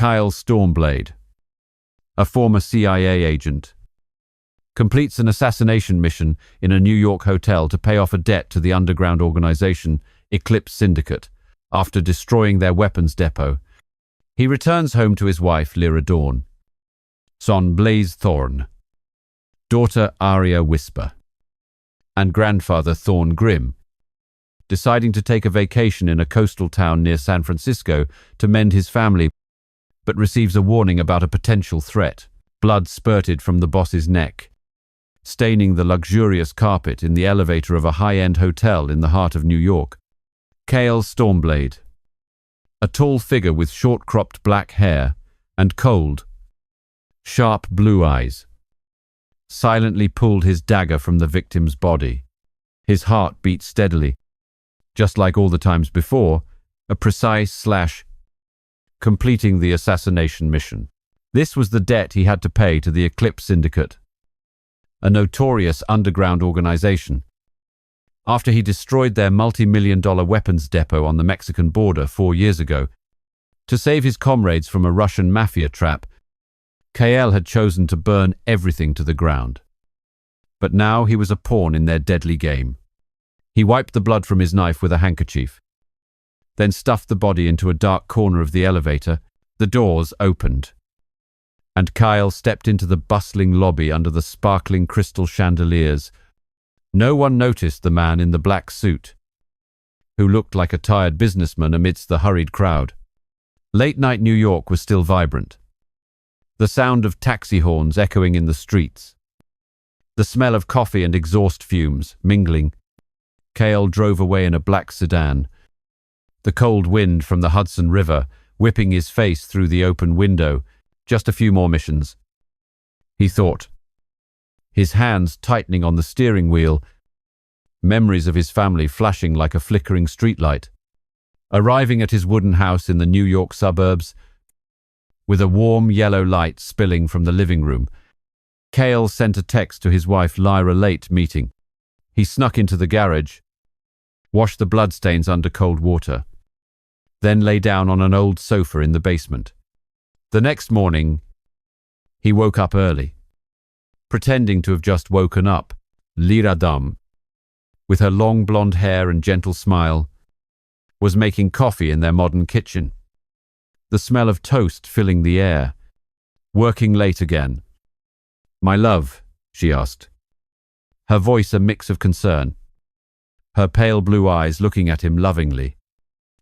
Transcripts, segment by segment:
Kyle Stormblade, a former CIA agent, completes an assassination mission in a New York hotel to pay off a debt to the underground organization Eclipse Syndicate after destroying their weapons depot. He returns home to his wife, Lyra Dawn, son Blaze Thorn, daughter Aria Whisper, and grandfather Thorn Grim, deciding to take a vacation in a coastal town near San Francisco to mend his family, but receives a warning about a potential threat. Blood spurted from the boss's neck, staining the luxurious carpet in the elevator of a high-end hotel in the heart of New York. Kyle Stormblade, a tall figure with short-cropped black hair and cold, sharp blue eyes, silently pulled his dagger from the victim's body. His heart beat steadily, just like all the times before, a precise slash, completing the assassination mission. This was the debt he had to pay to the Eclipse Syndicate, a notorious underground organization, after he destroyed their multi-million-dollar weapons depot on the Mexican border 4 years ago. To save his comrades from a Russian mafia trap, Kyle had chosen to burn everything to the ground. But now he was a pawn in their deadly game. He wiped the blood from his knife with a handkerchief, then stuffed the body into a dark corner of the elevator. The doors opened, and Kyle stepped into the bustling lobby under the sparkling crystal chandeliers. No one noticed the man in the black suit, who looked like a tired businessman amidst the hurried crowd. Late-night New York was still vibrant, the sound of taxi horns echoing in the streets, the smell of coffee and exhaust fumes mingling. Kyle drove away in a black sedan, the cold wind from the Hudson River whipping his face through the open window. Just a few more missions, he thought, his hands tightening on the steering wheel, memories of his family flashing like a flickering streetlight. Arriving at his wooden house in the New York suburbs, with a warm yellow light spilling from the living room, Kyle sent a text to his wife Lyra late meeting. He snuck into the garage, washed the bloodstains under cold water, then lay down on an old sofa in the basement. The next morning, he woke up early, pretending to have just woken up. Lyra Dawn, with her long blonde hair and gentle smile, was making coffee in their modern kitchen, the smell of toast filling the air. Working late again? "My love," she asked, her voice a mix of concern, her pale blue eyes looking at him lovingly.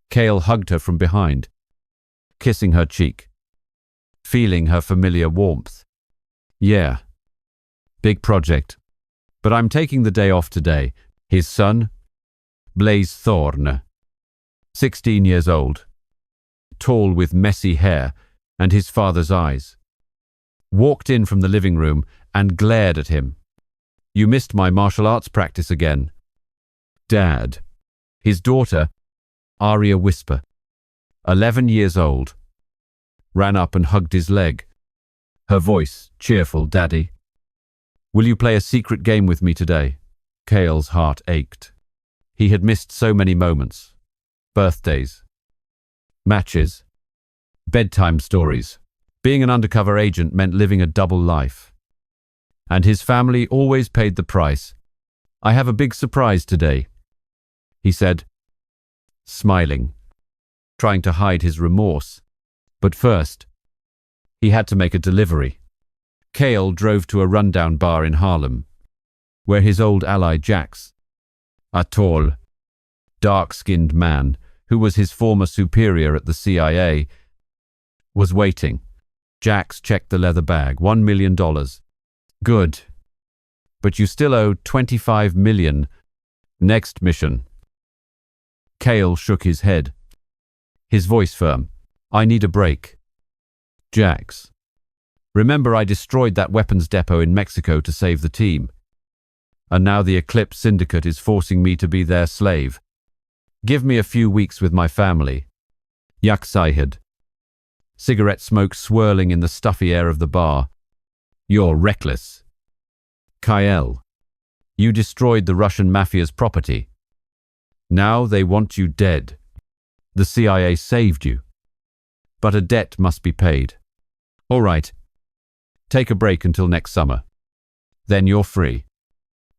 Kyle hugged her from behind, kissing her cheek, feeling her familiar warmth. "Yeah, big project, but I'm taking the day off today." His son, Blaze Thorn, 16 years old, tall with messy hair and his father's eyes, walked in from the living room and glared at him. "You missed my martial arts practice again, Dad." His daughter, Aria Whisper, 11 years old, ran up and hugged his leg, her voice cheerful. "Daddy, will you play a secret game with me today?" Kyle's heart ached. He had missed so many moments. Birthdays, matches, bedtime stories. Being an undercover agent meant living a double life, and his family always paid the price. "I have a big surprise today," he said, smiling, trying to hide his remorse. But first, he had to make a delivery. Kyle drove to a rundown bar in Harlem, where his old ally Jax, a tall, dark-skinned man who was his former superior at the CIA, was waiting. Jax checked the leather bag. $1 million. "Good. But you still owe $25 million. Next mission." Kyle shook his head, his voice firm. "I need a break. Jax, remember I destroyed that weapons depot in Mexico to save the team. And now the Eclipse Syndicate is forcing me to be their slave. Give me a few weeks with my family." Yak sighed, cigarette smoke swirling in the stuffy air of the bar. "You're reckless. Kyle, you destroyed the Russian mafia's property. Now they want you dead. The CIA saved you. but a debt must be paid. All right, take a break until next summer. Then you're free.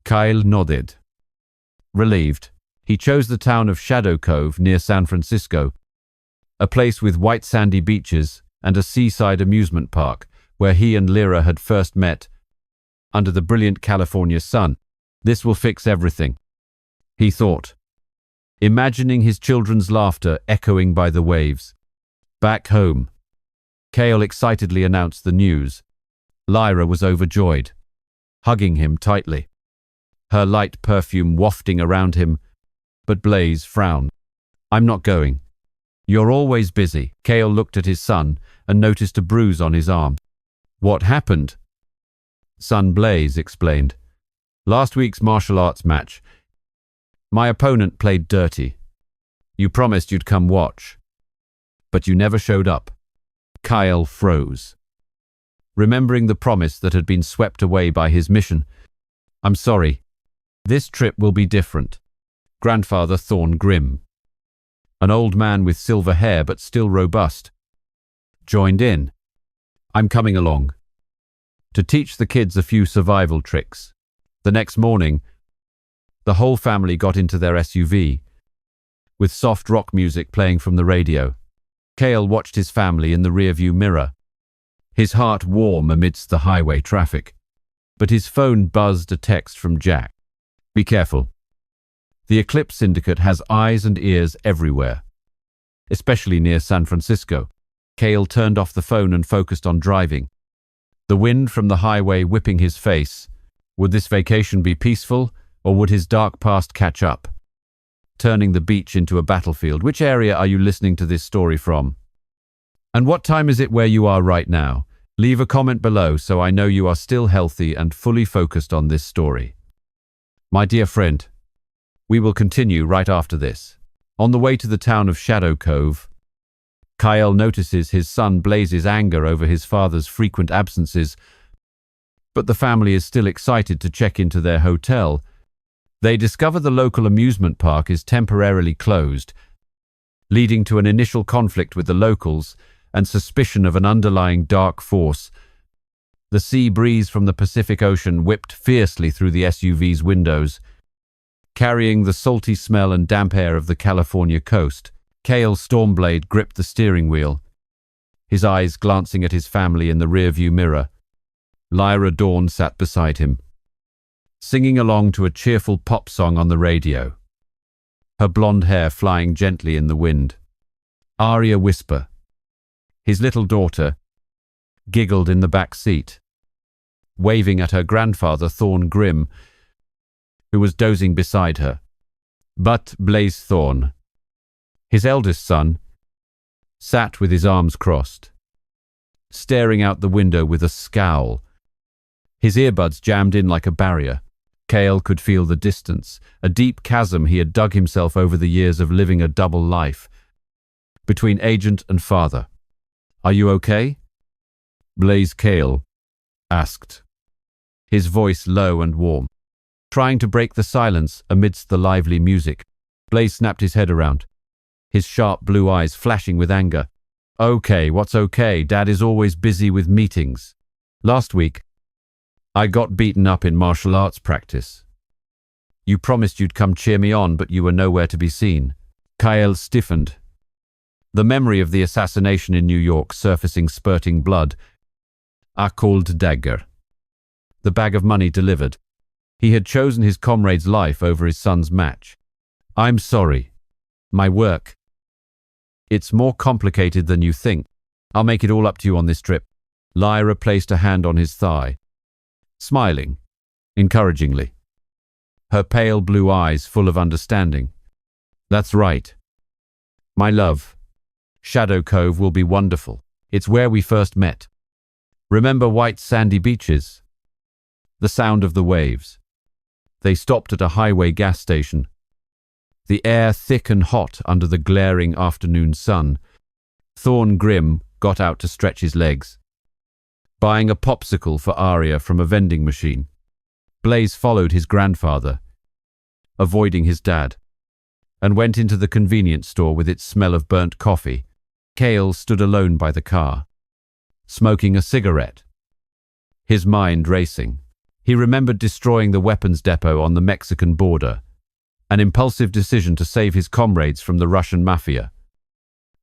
Kyle nodded. Relieved, he chose the town of Shadow Cove near San Francisco, a place with white sandy beaches and a seaside amusement park where he and Lyra had first met under the brilliant California sun. This will fix everything, he thought, imagining his children's laughter echoing by the waves. Back home, Kale excitedly announced the news. Lyra was overjoyed, hugging him tightly, her light perfume wafting around him, but Blaze frowned. I'm not going. You're always busy. Kale looked at his son and noticed a bruise on his arm. What happened? Son Blaze explained. Last week's martial arts match. My opponent played dirty. You promised you'd come watch, but you never showed up. Kyle froze, remembering the promise that had been swept away by his mission. I'm sorry. This trip will be different. Grandfather Thorn Grim, an old man with silver hair but still robust, joined in. I'm coming along to teach the kids a few survival tricks. The next morning, the whole family got into their SUV, with soft rock music playing from the radio. Kale watched his family in the rearview mirror, his heart warm amidst the highway traffic. But his phone buzzed a text from Jack. Be careful. The Eclipse Syndicate has eyes and ears everywhere, especially near San Francisco. Kale turned off the phone and focused on driving, the wind from the highway whipping his face. Would this vacation be peaceful, or would his dark past catch up, turning the beach into a battlefield? Which area are you listening to this story from? And what time is it where you are right now? Leave a comment below so I know you are still healthy and fully focused on this story. My dear friend, we will continue right after this. On the way to the town of Shadow Cove, Kyle notices his son Blaze's anger over his father's frequent absences, but the family is still excited to check into their hotel. They discover the local amusement park is temporarily closed, leading to an initial conflict with the locals and suspicion of an underlying dark force. The sea breeze from the Pacific Ocean whipped fiercely through the SUV's windows, carrying the salty smell and damp air of the California coast. Kale Stormblade gripped the steering wheel, his eyes glancing at his family in the rearview mirror. Lyra Dawn sat beside him, singing along to a cheerful pop song on the radio, her blonde hair flying gently in the wind. Arya Whisper, his little daughter, giggled in the back seat, waving at her grandfather Thorn Grim, who was dozing beside her. But Blaze Thorn, his eldest son, sat with his arms crossed, staring out the window with a scowl, his earbuds jammed in like a barrier. Kale could feel the distance, a deep chasm he had dug himself over the years of living a double life, between agent and father. Are you okay? Blaze Kale asked, his voice low and warm, trying to break the silence amidst the lively music. Blaze snapped his head around, his sharp blue eyes flashing with anger. Okay, what's okay? Dad is always busy with meetings. Last week, I got beaten up in martial arts practice. You promised you'd come cheer me on, but you were nowhere to be seen. Kyle stiffened, the memory of the assassination in New York surfacing, spurting blood. A cold dagger. The bag of money delivered. He had chosen his comrade's life over his son's match. I'm sorry. My work. It's more complicated than you think. I'll make it all up to you on this trip. Lyra placed a hand on his thigh, smiling encouragingly, her pale blue eyes full of understanding. That's right. My love, Shadow Cove will be wonderful. It's where we first met. Remember white sandy beaches? The sound of the waves. They stopped at a highway gas station, the air thick and hot under the glaring afternoon sun. Thorn Grim got out to stretch his legs, buying a popsicle for Arya from a vending machine. Blaze followed his grandfather, avoiding his dad, and went into the convenience store with its smell of burnt coffee. Cale stood alone by the car, smoking a cigarette, his mind racing. He remembered destroying the weapons depot on the Mexican border, an impulsive decision to save his comrades from the Russian mafia,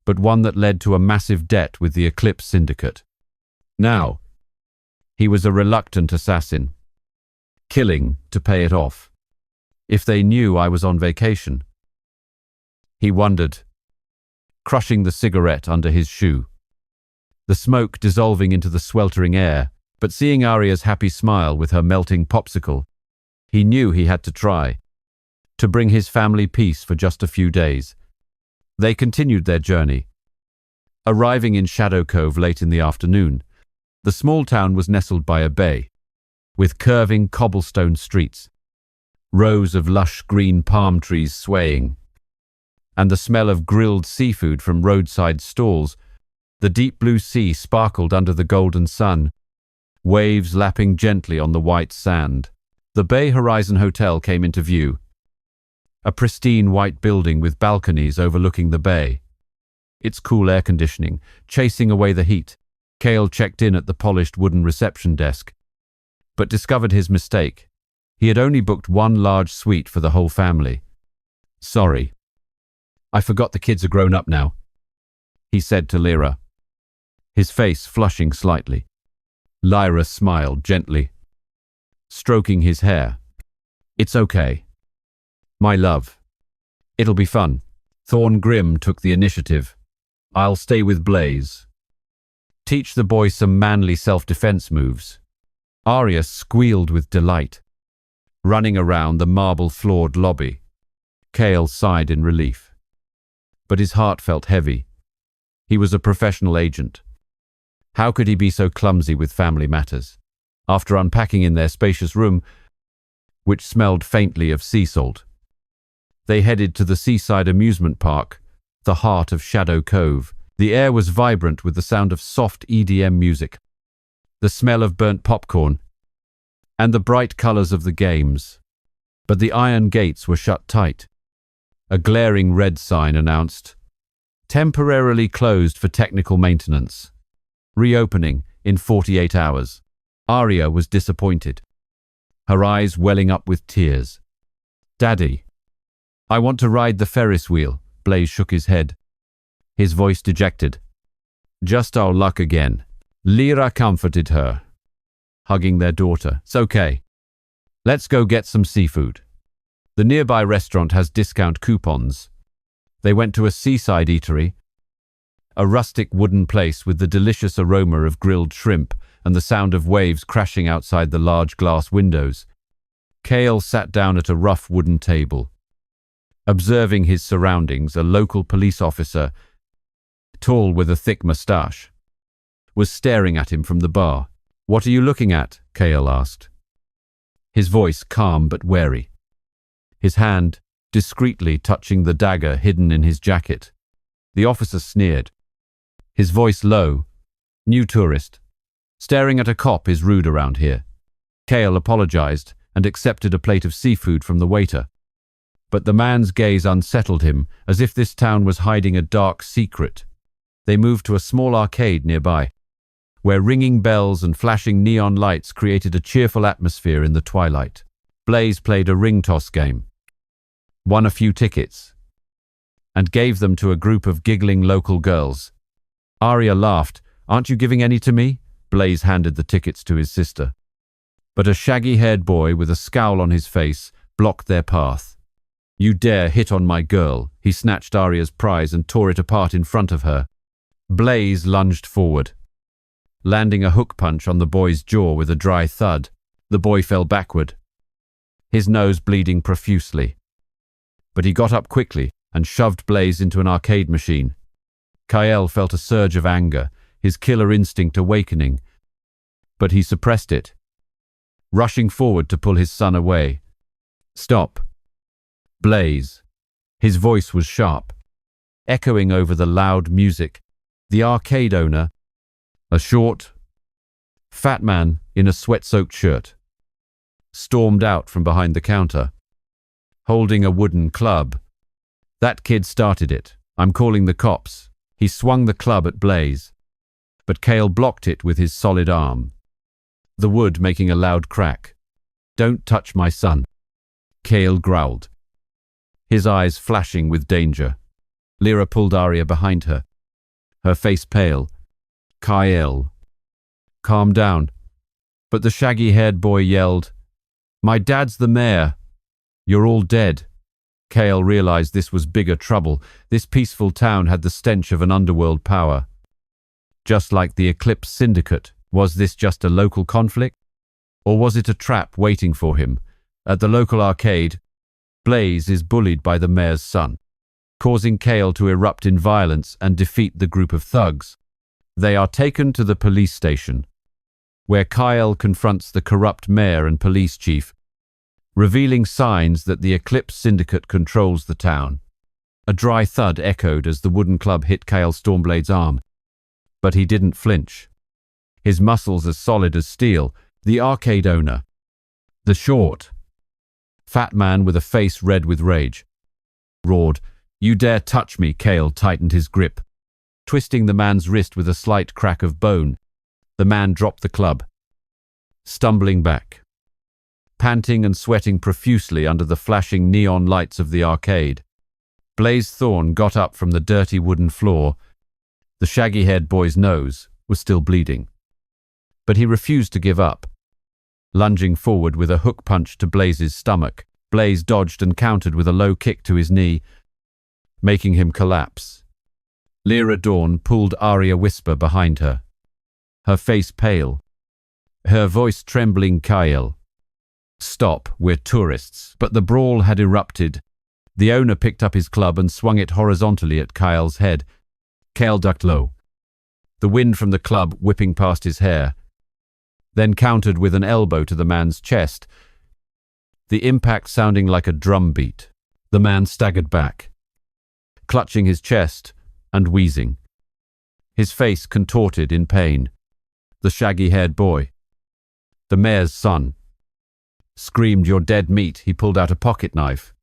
but one that led to a massive debt with the Eclipse Syndicate. Now, he was a reluctant assassin, killing to pay it off. If they knew I was on vacation, he wondered, crushing the cigarette under his shoe, the smoke dissolving into the sweltering air. But seeing Arya's happy smile with her melting popsicle, he knew he had to try to bring his family peace for just a few days. They continued their journey, arriving in Shadow Cove late in the afternoon. The small town was nestled by a bay, with curving cobblestone streets, rows of lush green palm trees swaying, and the smell of grilled seafood from roadside stalls. The deep blue sea sparkled under the golden sun, waves lapping gently on the white sand. The Bay Horizon Hotel came into view, a pristine white building with balconies overlooking the bay, its cool air conditioning chasing away the heat. Cale checked in at the polished wooden reception desk, but discovered his mistake. He had only booked one large suite for the whole family. "Sorry, I forgot the kids are grown up now," he said to Lyra, his face flushing slightly. Lyra smiled gently, stroking his hair. "It's okay, my love. It'll be fun." Thorn Grimm took the initiative. "I'll stay with Blaze. Teach the boy some manly self-defense moves." Arya squealed with delight, running around the marble-floored lobby. Cale sighed in relief, but his heart felt heavy. He was a professional agent. How could he be so clumsy with family matters? After unpacking in their spacious room, which smelled faintly of sea salt, they headed to the seaside amusement park, the heart of Shadow Cove. The air was vibrant with the sound of soft EDM music, the smell of burnt popcorn, and the bright colors of the games. But the iron gates were shut tight. A glaring red sign announced, "Temporarily closed for technical maintenance. Reopening in 48 hours. Arya was disappointed, her eyes welling up with tears. "Daddy, I want to ride the Ferris wheel." Blaze shook his head, his voice dejected. "Just our luck again." Lyra comforted her, hugging their daughter. "It's okay. Let's go get some seafood. The nearby restaurant has discount coupons." They went to a seaside eatery, a rustic wooden place with the delicious aroma of grilled shrimp and the sound of waves crashing outside the large glass windows. Cale sat down at a rough wooden table. Observing his surroundings, a local police officer, tall with a thick moustache, was staring at him from the bar. "What are you looking at?" Cale asked, his voice calm but wary, his hand discreetly touching the dagger hidden in his jacket. The officer sneered, his voice low. "New tourist. Staring at a cop is rude around here." Cale apologized and accepted a plate of seafood from the waiter. But the man's gaze unsettled him, as if this town was hiding a dark secret. They moved to a small arcade nearby, where ringing bells and flashing neon lights created a cheerful atmosphere in the twilight. Blaze played a ring toss game, won a few tickets, and gave them to a group of giggling local girls. Arya laughed. "Aren't you giving any to me?" Blaze handed the tickets to his sister. But a shaggy-haired boy with a scowl on his face blocked their path. "You dare hit on my girl." He snatched Arya's prize and tore it apart in front of her. Blaze lunged forward, landing a hook punch on the boy's jaw with a dry thud. The boy fell backward, his nose bleeding profusely. But he got up quickly and shoved Blaze into an arcade machine. Cale felt a surge of anger, his killer instinct awakening, but he suppressed it, rushing forward to pull his son away. "Stop, Blaze." His voice was sharp, echoing over the loud music. The arcade owner, a short, fat man in a sweat-soaked shirt, stormed out from behind the counter, holding a wooden club. "That kid started it. I'm calling the cops." He swung the club at Blaze, but Kale blocked it with his solid arm, the wood making a loud crack. "Don't touch my son," Kale growled, his eyes flashing with danger. Lyra pulled Arya behind her, her face pale. "Kyle, calm down." But the shaggy-haired boy yelled, "My dad's the mayor. You're all dead." Kale realized this was bigger trouble. This peaceful town had the stench of an underworld power. Just like the Eclipse Syndicate, was this just a local conflict? Or was it a trap waiting for him? At the local arcade, Blaze is bullied by the mayor's son, causing Kale to erupt in violence and defeat the group of thugs. They are taken to the police station, where Kyle confronts the corrupt mayor and police chief, revealing signs that the Eclipse Syndicate controls the town. A dry thud echoed as the wooden club hit Kyle Stormblade's arm, but he didn't flinch. His muscles as solid as steel. The arcade owner, the short, fat man with a face red with rage, roared, "You dare touch me!" Kale tightened his grip, twisting the man's wrist with a slight crack of bone. The man dropped the club, stumbling back, panting and sweating profusely under the flashing neon lights of the arcade. Blaze Thorn got up from the dirty wooden floor. The shaggy-haired boy's nose was still bleeding, but he refused to give up. Lunging forward with a hook punch to Blaze's stomach, Blaze dodged and countered with a low kick to his knee, making him collapse. Lyra Dawn pulled Arya Whisper behind her, her face pale, her voice trembling. "Kyle, stop, we're tourists." But the brawl had erupted. The owner picked up his club and swung it horizontally at Kyle's head. Kale ducked low, the wind from the club whipping past his hair, then countered with an elbow to the man's chest, the impact sounding like a drum beat. The man staggered back, clutching his chest and wheezing, his face contorted in pain. The shaggy-haired boy, the mayor's son, screamed, "You're dead meat." He pulled out a pocket knife,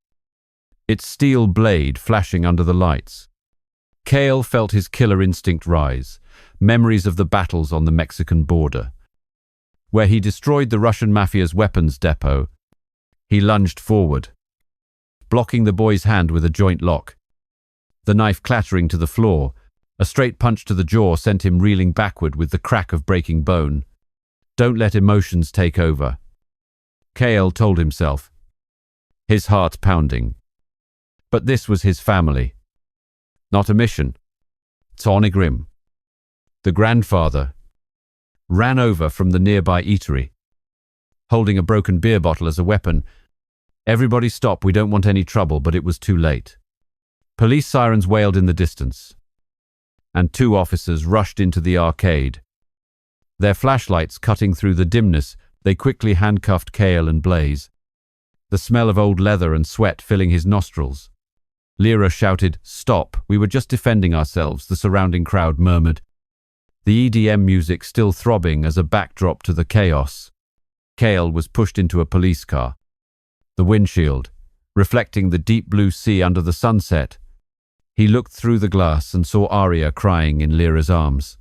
its steel blade flashing under the lights. Kale felt his killer instinct rise, memories of the battles on the Mexican border, where he destroyed the Russian mafia's weapons depot. He lunged forward, blocking the boy's hand with a joint lock, the knife clattering to the floor. A straight punch to the jaw sent him reeling backward with the crack of breaking bone. Don't let emotions take over, Kale told himself, his heart pounding. But this was his family, not a mission. Tonigrim, the grandfather, ran over from the nearby eatery, holding a broken beer bottle as a weapon. "Everybody stop, we don't want any trouble," but it was too late. Police sirens wailed in the distance, and two officers rushed into the arcade. Their flashlights cutting through the dimness, they quickly handcuffed Kale and Blaze, the smell of old leather and sweat filling his nostrils. Lyra shouted, "Stop, we were just defending ourselves," the surrounding crowd murmured, the EDM music still throbbing as a backdrop to the chaos. Kale was pushed into a police car, the windshield reflecting the deep blue sea under the sunset. He looked through the glass and saw Arya crying in Lyra's arms.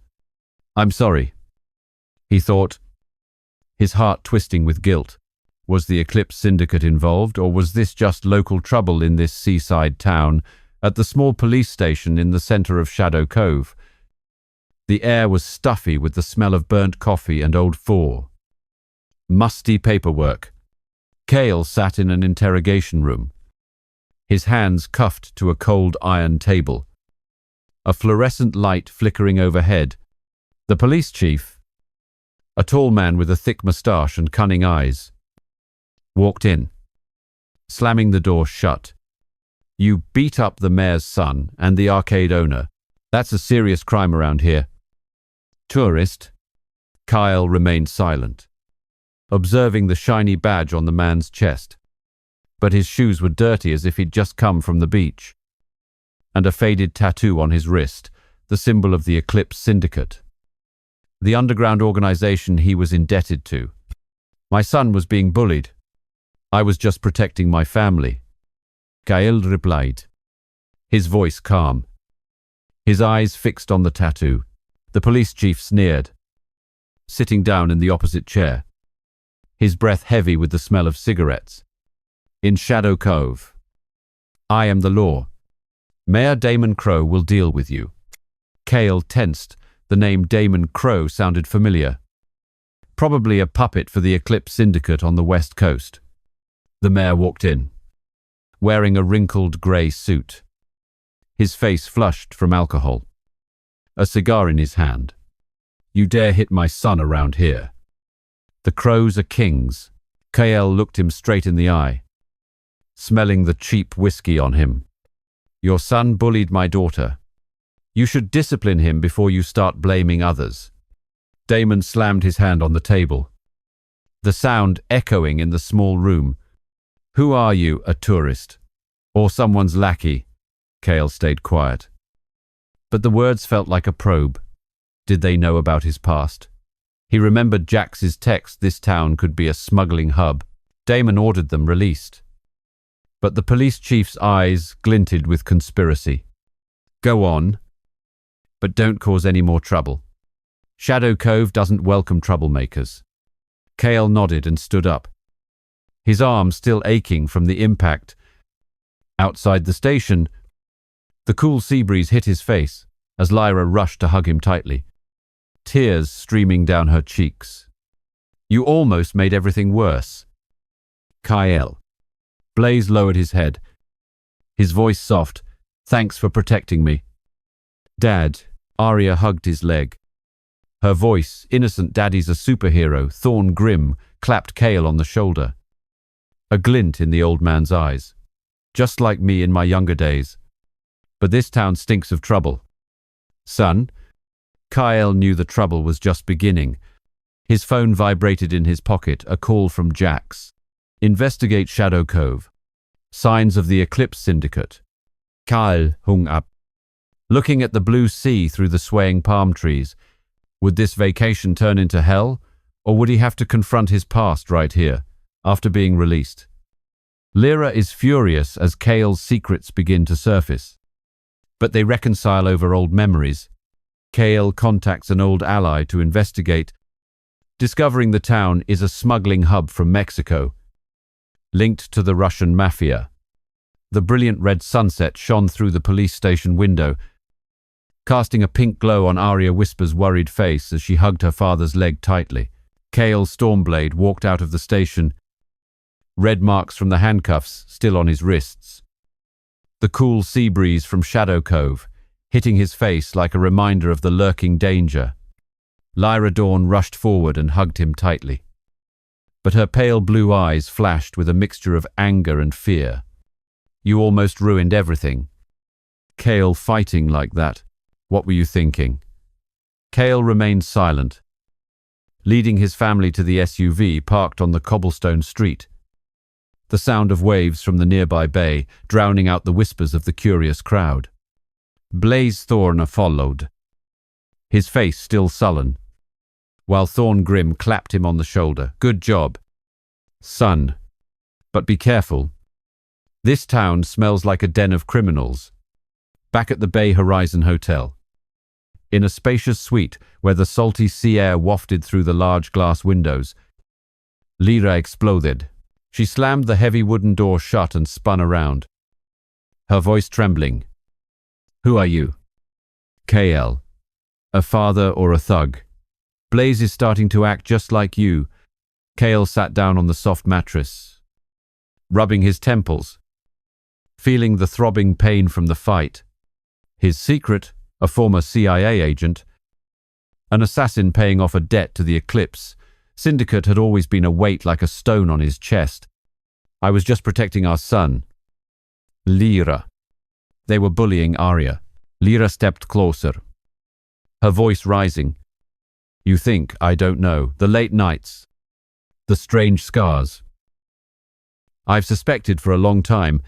"I'm sorry," he thought, his heart twisting with guilt. Was the Eclipse Syndicate involved, or was this just local trouble in this seaside town, at the small police station in the center of Shadow Cove? The air was stuffy with the smell of burnt coffee and old musty paperwork. Kale sat in an interrogation room, his hands cuffed to a cold iron table, a fluorescent light flickering overhead. The police chief, a tall man with a thick moustache and cunning eyes, walked in, slamming the door shut. "You beat up the mayor's son and the arcade owner. That's a serious crime around here." "Tourist?" Kyle remained silent, observing the shiny badge on the man's chest. But his shoes were dirty as if he'd just come from the beach, and a faded tattoo on his wrist, the symbol of the Eclipse Syndicate, the underground organization he was indebted to. "My son was being bullied. I was just protecting my family," Kyle replied, his voice calm. his eyes fixed on the tattoo. The police chief sneered, sitting down in the opposite chair, his breath heavy with the smell of cigarettes. In Shadow Cove. I am the law. Mayor Damon Crow will deal with you. Cale tensed. The name Damon Crow sounded familiar. Probably a puppet for the Eclipse Syndicate on the West Coast. The mayor walked in, wearing a wrinkled grey suit, his face flushed from alcohol, a cigar in his hand. You dare hit my son around here. The Crows are kings. Cale looked him straight in the eye, smelling the cheap whiskey on him. Your son bullied my daughter. You should discipline him before you start blaming others. Damon slammed his hand on the table, the sound echoing in the small room. Who are you, a tourist? Or someone's lackey? Cale stayed quiet. But the words felt like a probe. Did they know about his past? He remembered Jax's text, this town could be a smuggling hub. Damon ordered them released. But the police chief's eyes glinted with conspiracy. Go on, but don't cause any more trouble. Shadow Cove doesn't welcome troublemakers. Cale nodded and stood up, his arm still aching from the impact. Outside the station, the cool sea breeze hit his face as Lyra rushed to hug him tightly, tears streaming down her cheeks. You almost made everything worse. Cale. Blaze lowered his head, his voice soft. Thanks for protecting me. Dad. Arya hugged his leg. Her voice, innocent. Daddy's a superhero. Thorn Grimm clapped Cale on the shoulder, a glint in the old man's eyes. Just like me in my younger days. But this town stinks of trouble. Son? Cale knew the trouble was just beginning. His phone vibrated in his pocket, a call from Jax. Investigate Shadow Cove. Signs of the Eclipse Syndicate. Cale hung up, looking at the blue sea through the swaying palm trees. Would this vacation turn into hell, or would he have to confront his past right here, after being released? Lyra is furious as Cale's secrets begin to surface, but they reconcile over old memories. Cale contacts an old ally to investigate, discovering the town is a smuggling hub from Mexico, linked to the Russian mafia. The brilliant red sunset shone through the police station window, casting a pink glow on Arya Whisper's worried face as she hugged her father's leg tightly. Cale Stormblade walked out of the station, red marks from the handcuffs still on his wrists. The cool sea breeze from Shadow Cove, hitting his face like a reminder of the lurking danger. Lyra Dawn rushed forward and hugged him tightly, but her pale blue eyes flashed with a mixture of anger and fear. You almost ruined everything. Cale fighting like that. What were you thinking? Cale remained silent, leading his family to the SUV parked on the cobblestone street, the sound of waves from the nearby bay drowning out the whispers of the curious crowd. Blaze Thorn followed, his face still sullen, while Thorn Grimm clapped him on the shoulder. Good job, son. But be careful. This town smells like a den of criminals. Back at the Bay Horizon Hotel, in a spacious suite where the salty sea air wafted through the large glass windows, Lyra exploded. She slammed the heavy wooden door shut and spun around, her voice trembling. Who are you? Cale. A father or a thug? Blaze is starting to act just like you. Cale sat down on the soft mattress, rubbing his temples, feeling the throbbing pain from the fight. His secret, a former CIA agent, an assassin paying off a debt to the Eclipse Syndicate, had always been a weight like a stone on his chest. I was just protecting our son. Lyra. They were bullying Arya. Lyra stepped closer, her voice rising. You think I don't know. The late nights, the strange scars. I've suspected for a long time.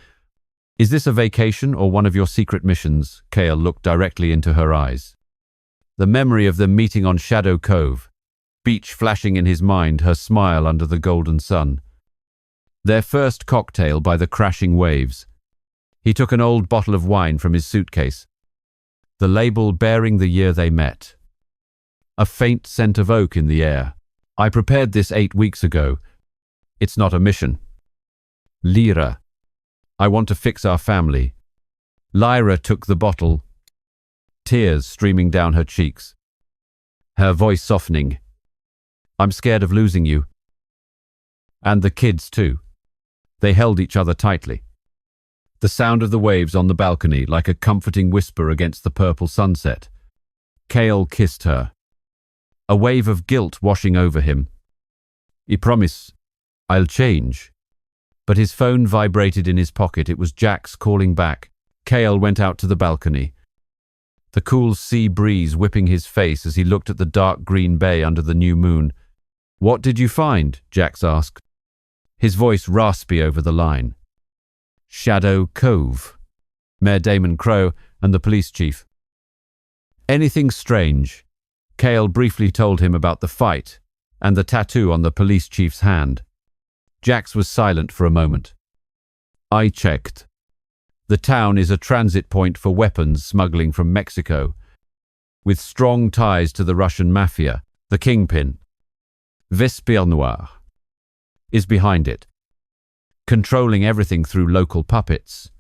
Is this a vacation or one of your secret missions? Cale looked directly into her eyes. The memory of them meeting on Shadow Cove, beach flashing in his mind, her smile under the golden sun. Their first cocktail by the crashing waves. He took an old bottle of wine from his suitcase, the label bearing the year they met. A faint scent of oak in the air. I prepared this 8 weeks ago. It's not a mission. Lyra. I want to fix our family. Lyra took the bottle, tears streaming down her cheeks. Her voice softening. I'm scared of losing you. And the kids too. They held each other tightly. The sound of the waves on the balcony like a comforting whisper against the purple sunset. Cale kissed her. A wave of guilt washing over him. I promise, I'll change. But his phone vibrated in his pocket. It was Jax calling back. Cale went out to the balcony. The cool sea breeze whipping his face as he looked at the dark green bay under the new moon. What did you find? Jax asked. His voice raspy over the line. Shadow Cove. Mayor Damon Crow and the police chief. Anything strange? Cale briefly told him about the fight and the tattoo on the police chief's hand. Jax was silent for a moment. I checked. The town is a transit point for weapons smuggling from Mexico, with strong ties to the Russian mafia. The kingpin, Vespère Noir, is behind it, controlling everything through local puppets.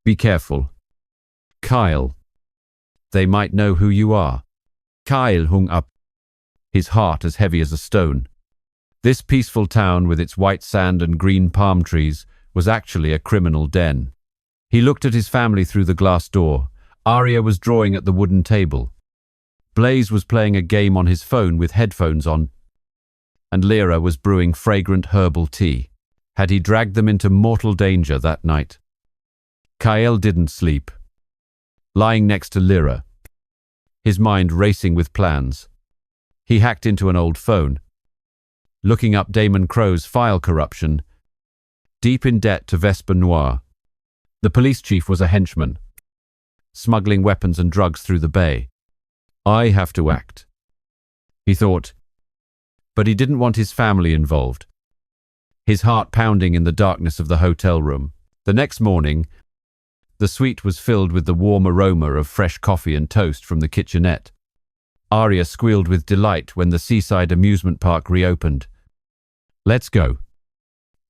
Be careful. Kyle. They might know who you are. Kyle hung up, his heart as heavy as a stone. This peaceful town with its white sand and green palm trees was actually a criminal den. He looked at his family through the glass door. Arya was drawing at the wooden table. Blaze was playing a game on his phone with headphones on, and Lyra was brewing fragrant herbal tea. Had he dragged them into mortal danger that night? Kyle didn't sleep. Lying next to Lyra, his mind racing with plans, he hacked into an old phone, looking up Damon Crow's file corruption, deep in debt to Vespère Noir. The police chief was a henchman, smuggling weapons and drugs through the bay. I have to act, he thought, but he didn't want his family involved. His heart pounding in the darkness of the hotel room. The next morning, the suite was filled with the warm aroma of fresh coffee and toast from the kitchenette. Arya squealed with delight when the seaside amusement park reopened. Let's go.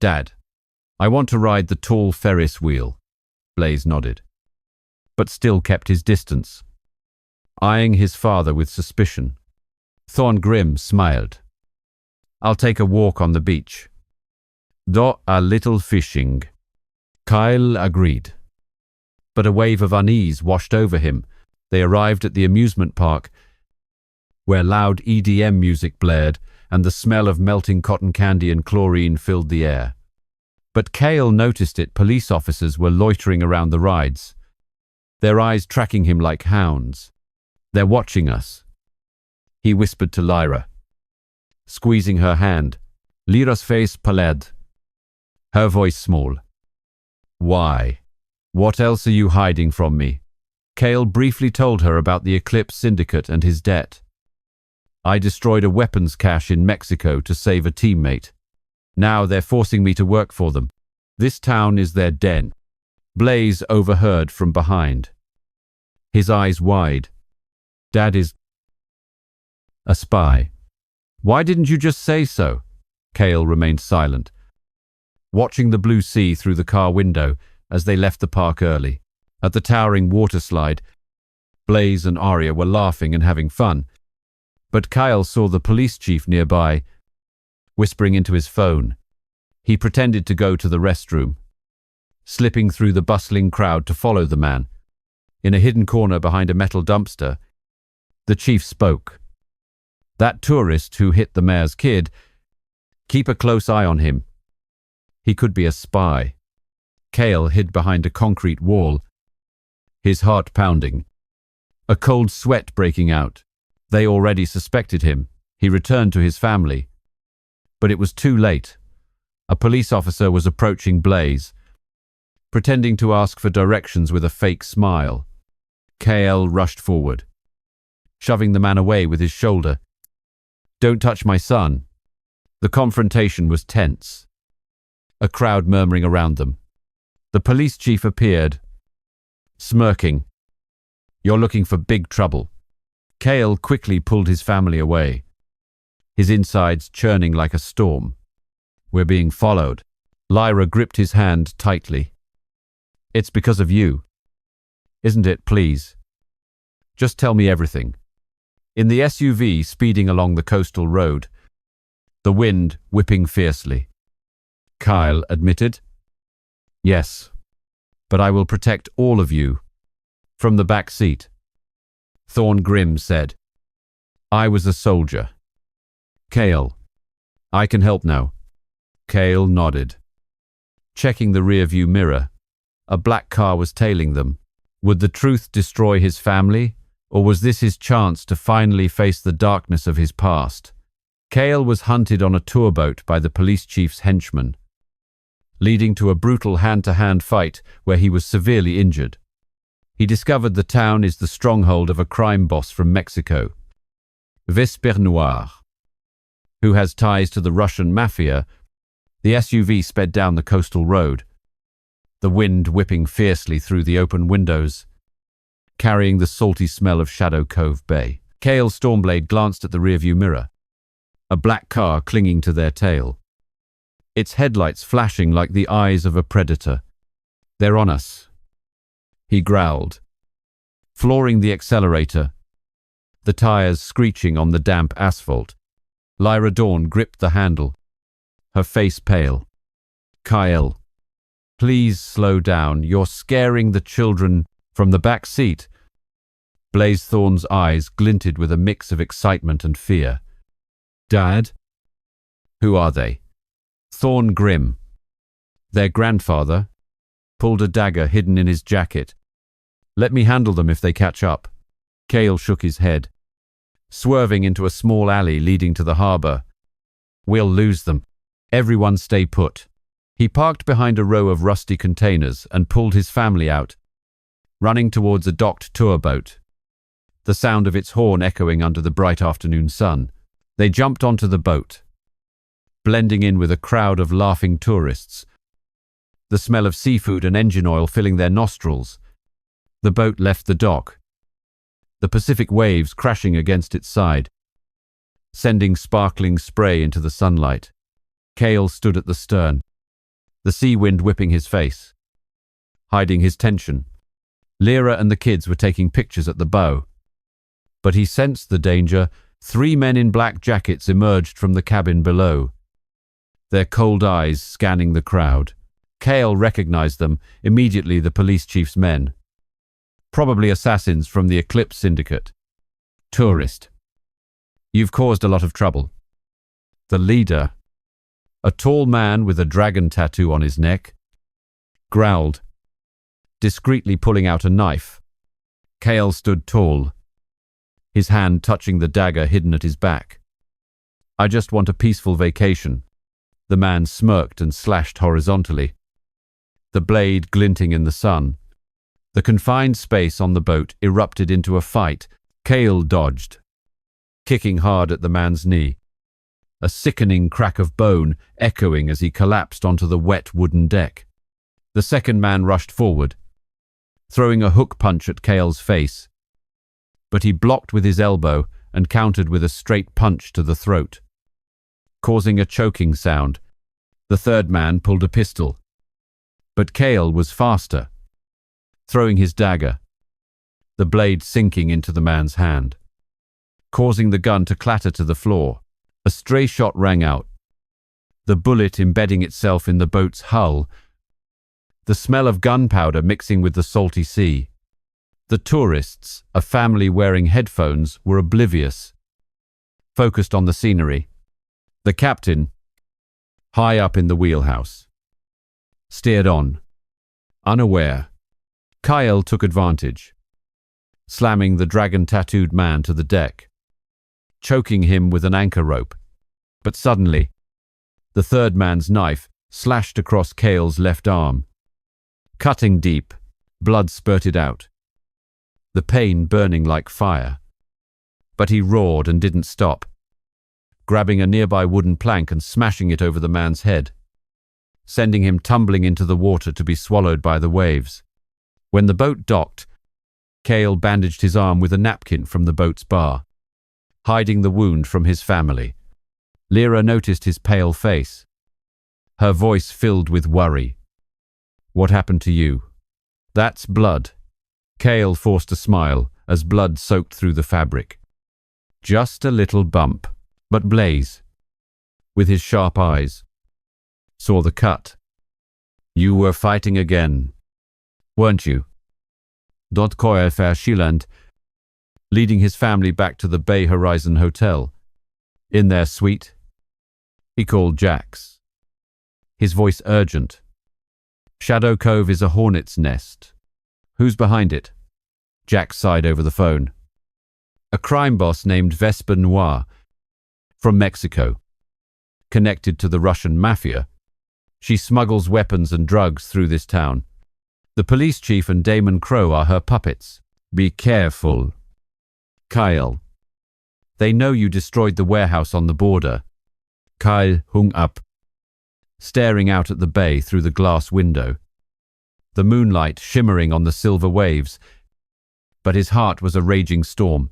Dad, I want to ride the tall Ferris wheel. Blaze nodded, but still kept his distance, eyeing his father with suspicion. Thorngrim smiled. I'll take a walk on the beach. Do a little fishing. Kyle agreed. But a wave of unease washed over him. They arrived at the amusement park, where loud EDM music blared and the smell of melting cotton candy and chlorine filled the air. But Cale noticed it. Police officers were loitering around the rides, their eyes tracking him like hounds. They're watching us, he whispered to Lyra, squeezing her hand. Lyra's face pallid, her voice small. Why? What else are you hiding from me? Cale briefly told her about the Eclipse Syndicate and his debt. I destroyed a weapons cache in Mexico to save a teammate. Now they're forcing me to work for them. This town is their den. Blaze overheard from behind, his eyes wide. Dad is a spy. Why didn't you just say so? Cale remained silent, watching the blue sea through the car window as they left the park early. At the towering water slide, Blaze and Arya were laughing and having fun. But Kyle saw the police chief nearby, whispering into his phone. He pretended to go to the restroom, slipping through the bustling crowd to follow the man. In a hidden corner behind a metal dumpster, the chief spoke. That tourist who hit the mayor's kid, keep a close eye on him. He could be a spy. Cale hid behind a concrete wall, his heart pounding, a cold sweat breaking out. They already suspected him. He returned to his family. But it was too late. A police officer was approaching Blaze, pretending to ask for directions with a fake smile. Cale rushed forward, shoving the man away with his shoulder. Don't touch my son. The confrontation was tense, a crowd murmuring around them. The police chief appeared, smirking. You're looking for big trouble. Kale quickly pulled his family away, his insides churning like a storm. We're being followed. Lyra gripped his hand tightly. It's because of you. Isn't it, please? Just tell me everything. In the SUV speeding along the coastal road, the wind whipping fiercely, Kyle admitted. Yes, but I will protect all of you. From the back seat. Thorn Grimm said. I was a soldier. Kale. I can help now. Kale nodded. Checking the rearview mirror, a black car was tailing them. Would the truth destroy his family, or was this his chance to finally face the darkness of his past? Kale was hunted on a tour boat by the police chief's henchmen, leading to a brutal hand-to-hand fight where he was severely injured. He discovered the town is the stronghold of a crime boss from Mexico, Vesper Noir, who has ties to the Russian mafia. The SUV sped down the coastal road, the wind whipping fiercely through the open windows, carrying the salty smell of Shadow Cove Bay. Kale Stormblade glanced at the rearview mirror, a black car clinging to their tail, its headlights flashing like the eyes of a predator. They're on us, he growled, flooring the accelerator, the tires screeching on the damp asphalt. Lyra Dawn gripped the handle, her face pale. Kyle, please slow down. You're scaring the children. From the back seat, Blazethorn's eyes glinted with a mix of excitement and fear. Dad? Who are they? Thorn Grimm. Their grandfather pulled a dagger hidden in his jacket. Let me handle them if they catch up. Kale shook his head, swerving into a small alley leading to the harbor. We'll lose them. Everyone stay put. He parked behind a row of rusty containers and pulled his family out, running towards a docked tour boat, the sound of its horn echoing under the bright afternoon sun. They jumped onto the boat, blending in with a crowd of laughing tourists, the smell of seafood and engine oil filling their nostrils. The boat left the dock, the Pacific waves crashing against its side, sending sparkling spray into the sunlight. Kale stood at the stern, the sea wind whipping his face, hiding his tension. Lyra and the kids were taking pictures at the bow. But he sensed the danger. 3 men in black jackets emerged from the cabin below, their cold eyes scanning the crowd. Kale recognized them, immediately the police chief's men. Probably assassins from the Eclipse Syndicate. Tourist. You've caused a lot of trouble. The leader, a tall man with a dragon tattoo on his neck, growled, discreetly pulling out a knife. Kale stood tall, his hand touching the dagger hidden at his back. I just want a peaceful vacation. The man smirked and slashed horizontally, the blade glinting in the sun. The confined space on the boat erupted into a fight. Kale dodged, kicking hard at the man's knee, a sickening crack of bone echoing as he collapsed onto the wet wooden deck. The second man rushed forward, throwing a hook punch at Kale's face, but he blocked with his elbow and countered with a straight punch to the throat, causing a choking sound. The third man pulled a pistol, but Kale was faster, throwing his dagger, the blade sinking into the man's hand, causing the gun to clatter to the floor. A stray shot rang out, the bullet embedding itself in the boat's hull, the smell of gunpowder mixing with the salty sea. The tourists, a family wearing headphones, were oblivious, focused on the scenery. The captain, high up in the wheelhouse, steered on, unaware. Kyle took advantage, slamming the dragon-tattooed man to the deck, choking him with an anchor rope. But suddenly, the third man's knife slashed across Kale's left arm. Cutting deep, blood spurted out, the pain burning like fire. But he roared and didn't stop, grabbing a nearby wooden plank and smashing it over the man's head, sending him tumbling into the water to be swallowed by the waves. When the boat docked, Cale bandaged his arm with a napkin from the boat's bar, hiding the wound from his family. Lyra noticed his pale face, her voice filled with worry. "What happened to you?" "That's blood." Cale forced a smile as blood soaked through the fabric. "Just a little bump." But Blaze, with his sharp eyes, saw the cut. "You were fighting again, weren't you?" Dot Coyle Fairshieland, leading his family back to the Bay Horizon Hotel. In their suite, he called Jax, his voice urgent. "Shadow Cove is a hornet's nest. Who's behind it?" Jax sighed over the phone. "A crime boss named Vesper Noir, from Mexico. Connected to the Russian mafia. She smuggles weapons and drugs through this town. The police chief and Damon Crow are her puppets. Be careful." "Kyle, they know you destroyed the warehouse on the border." Kyle hung up, staring out at the bay through the glass window, the moonlight shimmering on the silver waves, but his heart was a raging storm.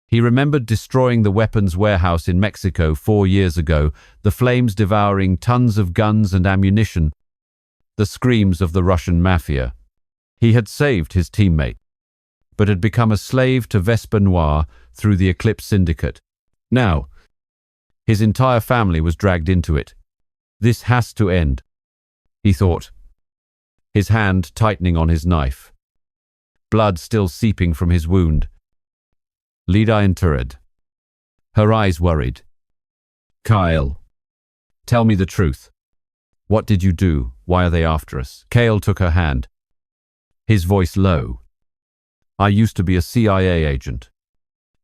He remembered destroying the weapons warehouse in Mexico 4 years ago, the flames devouring tons of guns and ammunition, the screams of the Russian mafia. He had saved his teammate, but had become a slave to Vesper Noir through the Eclipse Syndicate. Now, his entire family was dragged into it. "This has to end," he thought, his hand tightening on his knife, blood still seeping from his wound. Lida entered, her eyes worried. "Kyle, tell me the truth. What did you do? Why are they after us?" Cale took her hand, his voice low. "I used to be a CIA agent.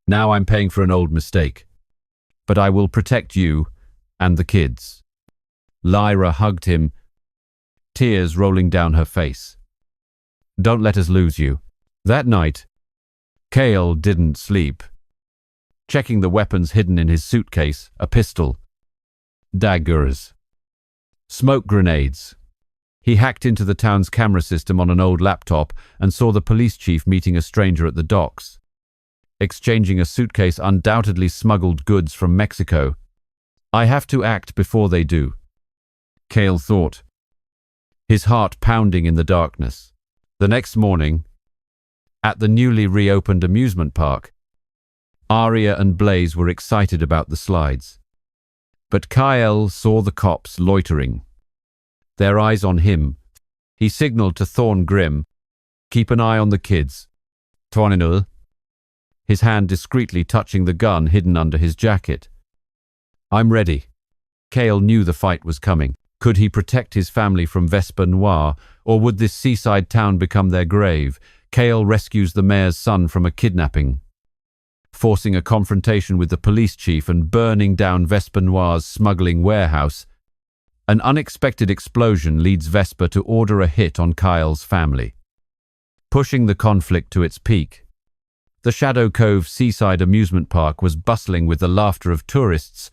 Now I'm paying for an old mistake. But I will protect you and the kids." Lyra hugged him, tears rolling down her face. "Don't let us lose you." That night, Cale didn't sleep, checking the weapons hidden in his suitcase, a pistol, daggers, smoke grenades. He hacked into the town's camera system on an old laptop and saw the police chief meeting a stranger at the docks, exchanging a suitcase undoubtedly smuggled goods from Mexico. "I have to act before they do," Cale thought, his heart pounding in the darkness. The next morning, at the newly reopened amusement park, Arya and Blaze were excited about the slides. But Kyle saw the cops loitering, their eyes on him. He signaled to Thorn Grimm, "Keep an eye on the kids." Thorninul, his hand discreetly touching the gun hidden under his jacket. "I'm ready." Cale knew the fight was coming. Could he protect his family from Vesper Noir, or would this seaside town become their grave? Cale rescues the mayor's son from a kidnapping, forcing a confrontation with the police chief and burning down Vesper Noir's smuggling warehouse. An unexpected explosion leads Vesper to order a hit on Kyle's family, pushing the conflict to its peak. The Shadow Cove seaside amusement park was bustling with the laughter of tourists,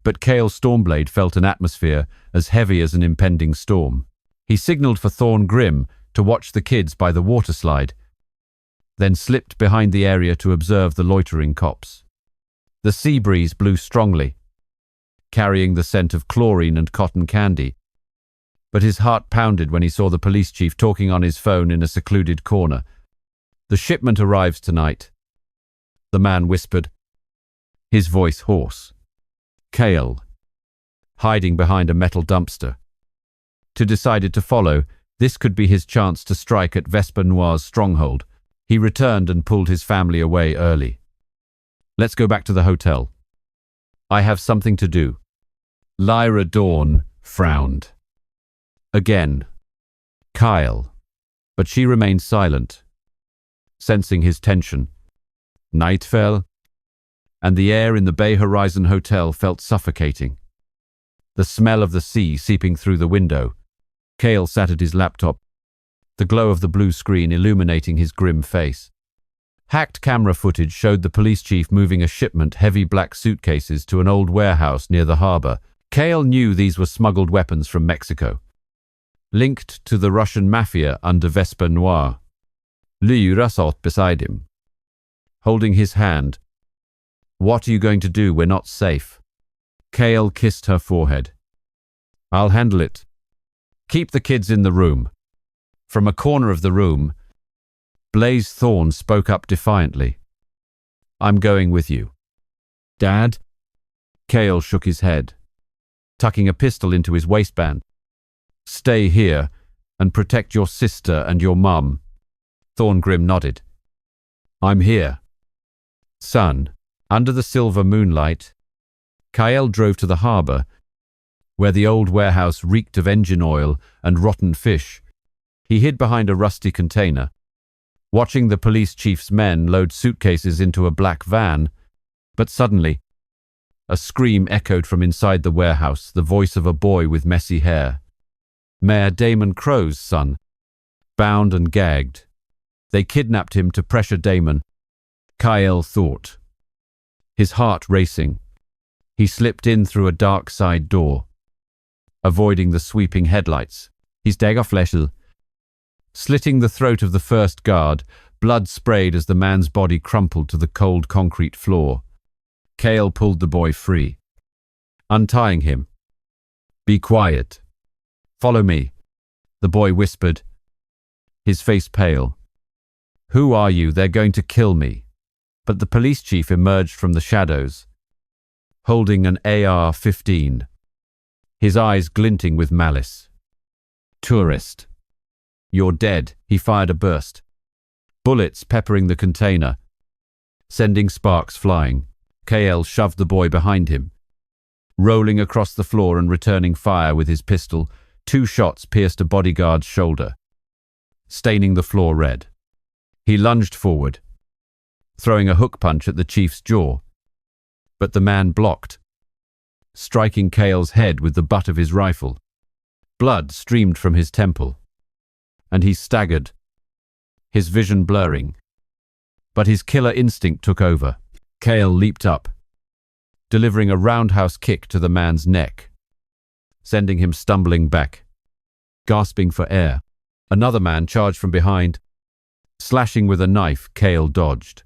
but Cale Stormblade felt an atmosphere as heavy as an impending storm. He signaled for Thorn Grimm to watch the kids by the water slide, then slipped behind the area to observe the loitering cops. The sea breeze blew strongly, carrying the scent of chlorine and cotton candy, but his heart pounded when he saw the police chief talking on his phone in a secluded corner. "The shipment arrives tonight," the man whispered, his voice hoarse. Cale, hiding behind a metal dumpster, decided to follow. This could be his chance to strike at Vesper Noir's stronghold. He returned and pulled his family away early. "Let's go back to the hotel. I have something to do." Lyra Dawn frowned. Again, Kyle, but she remained silent, sensing his tension. Night fell, and the air in the Bay Horizon Hotel felt suffocating, the smell of the sea seeping through the window. Cale sat at his laptop, the glow of the blue screen illuminating his grim face. Hacked camera footage showed the police chief moving a shipment heavy black suitcases to an old warehouse near the harbor. Cale knew these were smuggled weapons from Mexico, linked to the Russian mafia under Vesper Noir. Lyra sat beside him, holding his hand. What are you going to do? We're not safe. Kale kissed her forehead. I'll handle it. Keep the kids in the room. From a corner of the room, Blaze Thorne spoke up defiantly. I'm going with you. Dad? Kale shook his head, tucking a pistol into his waistband. Stay here and protect your sister and your mum. Thorngrim nodded. I'm here. Son, under the silver moonlight, Kyle drove to the harbour, where the old warehouse reeked of engine oil and rotten fish. He hid behind a rusty container, watching the police chief's men load suitcases into a black van. But suddenly, a scream echoed from inside the warehouse, the voice of a boy with messy hair. Mayor Damon Crow's son, bound and gagged. They kidnapped him to pressure Damon, Kyle thought, his heart racing. He slipped in through a dark side door, avoiding the sweeping headlights. His dagger flashed, slitting the throat of the first guard. Blood sprayed as the man's body crumpled to the cold concrete floor. Kale pulled the boy free, untying him. Be quiet. Follow me, the boy whispered, his face pale. Who are you? They're going to kill me. But the police chief emerged from the shadows, holding an AR-15, his eyes glinting with malice. Tourist. You're dead. He fired a burst, bullets peppering the container, sending sparks flying. KL shoved the boy behind him, rolling across the floor and returning fire with his pistol. 2 shots pierced a bodyguard's shoulder, staining the floor red. He lunged forward, throwing a hook punch at the chief's jaw, but the man blocked, striking Kale's head with the butt of his rifle. Blood streamed from his temple, and he staggered, his vision blurring. But his killer instinct took over. Kale leaped up, delivering a roundhouse kick to the man's neck, sending him stumbling back, gasping for air. Another man charged from behind, slashing with a knife. Kale dodged,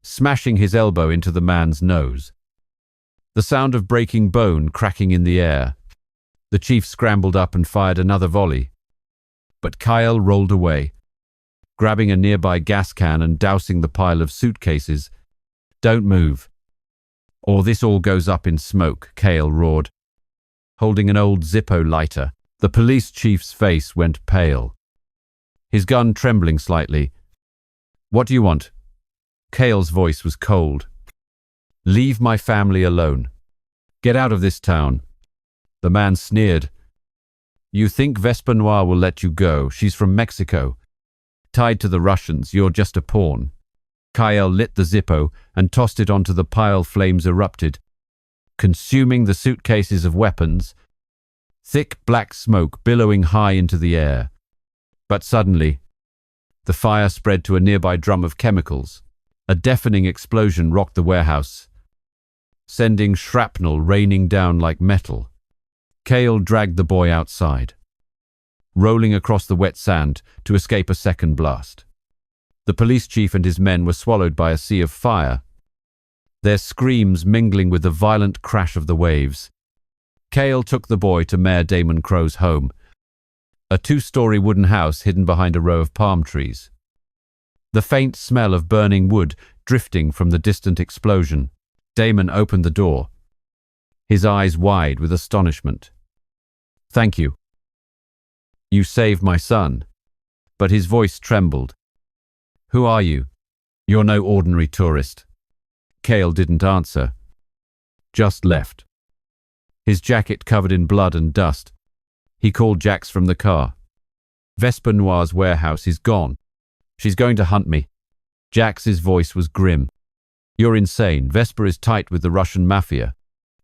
smashing his elbow into the man's nose. The sound of breaking bone cracking in the air. The chief scrambled up and fired another volley, but Kyle rolled away, grabbing a nearby gas can and dousing the pile of suitcases. Don't move, or this all goes up in smoke, Kale roared, holding an old Zippo lighter. The police chief's face went pale, his gun trembling slightly. What do you want? Kale's voice was cold. Leave my family alone. Get out of this town. The man sneered. You think Vespa Noir will let you go? She's from Mexico. Tied to the Russians, you're just a pawn. Kyle lit the Zippo and tossed it onto the pile. Flames erupted, consuming the suitcases of weapons, thick black smoke billowing high into the air. But suddenly, the fire spread to a nearby drum of chemicals. A deafening explosion rocked the warehouse, sending shrapnel raining down like metal. Kale dragged the boy outside, rolling across the wet sand to escape a second blast. The police chief and his men were swallowed by a sea of fire, their screams mingling with the violent crash of the waves. Kale took the boy to Mayor Damon Crow's home, a 2-story wooden house hidden behind a row of palm trees. The faint smell of burning wood drifting from the distant explosion. Damon opened the door, his eyes wide with astonishment. Thank you. You saved my son. But his voice trembled. Who are you? You're no ordinary tourist. Kale didn't answer, just left, his jacket covered in blood and dust. He called Jax from the car. Vespa Noir's warehouse is gone. She's going to hunt me. Jax's voice was grim. You're insane. Vespa is tight with the Russian mafia.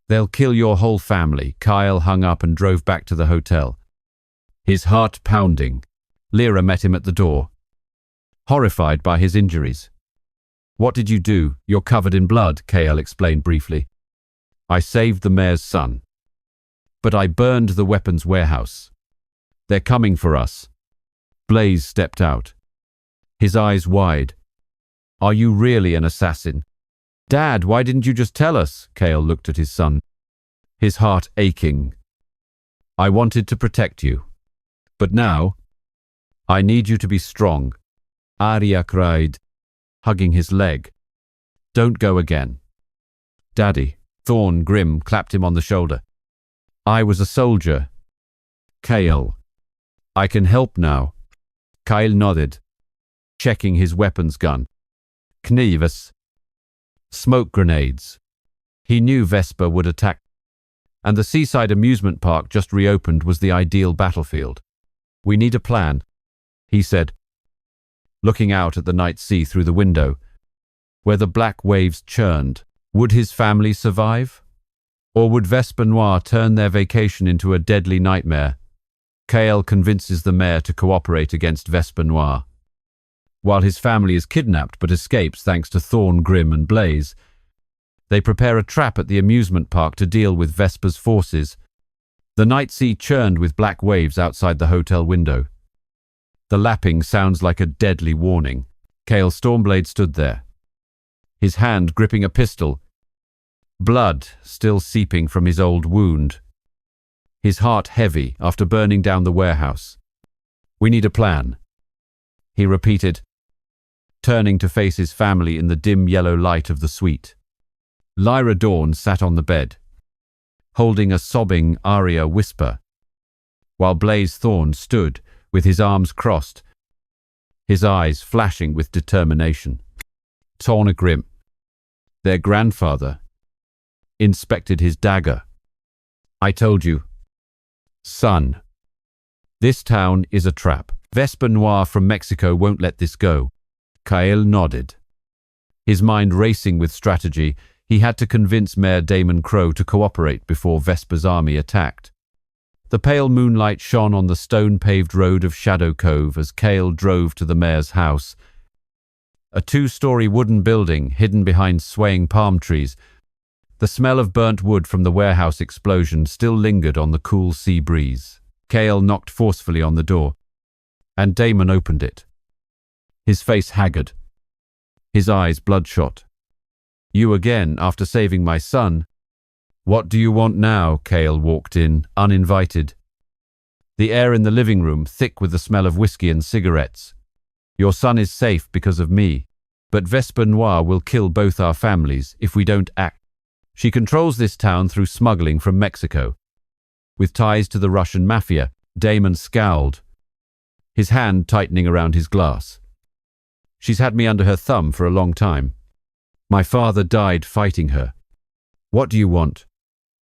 They'll kill your whole family. Kyle hung up and drove back to the hotel, his heart pounding. Lyra met him at the door, horrified by his injuries. What did you do? You're covered in blood, Kale explained briefly. I saved the mayor's son, but I burned the weapons warehouse. They're coming for us. Blaze stepped out, his eyes wide. Are you really an assassin? Dad, why didn't you just tell us? Kale looked at his son, his heart aching. I wanted to protect you. But now, I need you to be strong. Arya cried, hugging his leg. Don't go again. Daddy, Thorn Grim clapped him on the shoulder. I was a soldier. Kale. I can help now. Kyle nodded, checking his weapons gun. Knives. Smoke grenades. He knew Vesper would attack, and the seaside amusement park just reopened was the ideal battlefield. We need a plan, he said, looking out at the night sea through the window, where the black waves churned. Would his family survive? Or would Vesper Noir turn their vacation into a deadly nightmare? Kale convinces the mayor to cooperate against Vesper Noir, while his family is kidnapped but escapes thanks to Thorn, Grim and Blaze. They prepare a trap at the amusement park to deal with Vesper's forces. The night sea churned with black waves outside the hotel window. The lapping sounds like a deadly warning. Kale Stormblade stood there, his hand gripping a pistol, blood still seeping from his old wound, his heart heavy after burning down the warehouse. We need a plan, he repeated, turning to face his family in the dim yellow light of the suite. Lyra Dawn sat on the bed, holding a sobbing Arya whisper, while Blaze Thorn stood with his arms crossed, his eyes flashing with determination. Thorn Grim, their grandfather, inspected his dagger. I told you, son. This town is a trap. Vesper Noir from Mexico won't let this go. Kyle nodded, his mind racing with strategy. He had to convince Mayor Damon Crow to cooperate before Vesper's army attacked. The pale moonlight shone on the stone-paved road of Shadow Cove as Kale drove to the mayor's house. A two-story wooden building hidden behind swaying palm trees. The smell of burnt wood from the warehouse explosion still lingered on the cool sea breeze. Kale knocked forcefully on the door, and Damon opened it, his face haggard, his eyes bloodshot. You again, after saving my son? What do you want now? Kale walked in, uninvited, the air in the living room thick with the smell of whiskey and cigarettes. Your son is safe because of me, but Vesper Noir will kill both our families if we don't act. She controls this town through smuggling from Mexico. With ties to the Russian mafia, Damon scowled, his hand tightening around his glass. She's had me under her thumb for a long time. My father died fighting her. What do you want?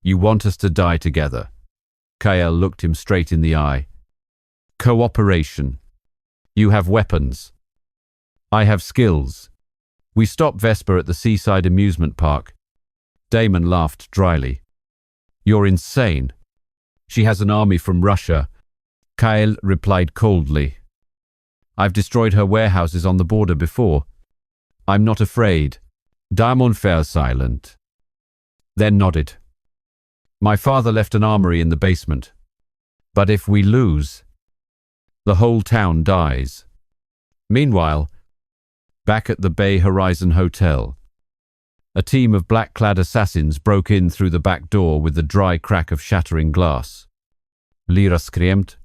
You want us to die together. Kyle looked him straight in the eye. Cooperation. You have weapons. I have skills. We stop Vesper at the seaside amusement park. Damon laughed dryly. You're insane. She has an army from Russia. Kyle replied coldly. I've destroyed her warehouses on the border before. I'm not afraid. Damon fell silent, then nodded. My father left an armory in the basement. But if we lose, the whole town dies. Meanwhile, back at the Bay Horizon Hotel, a team of black-clad assassins broke in through the back door with the dry crack of shattering glass. Lyra screamed,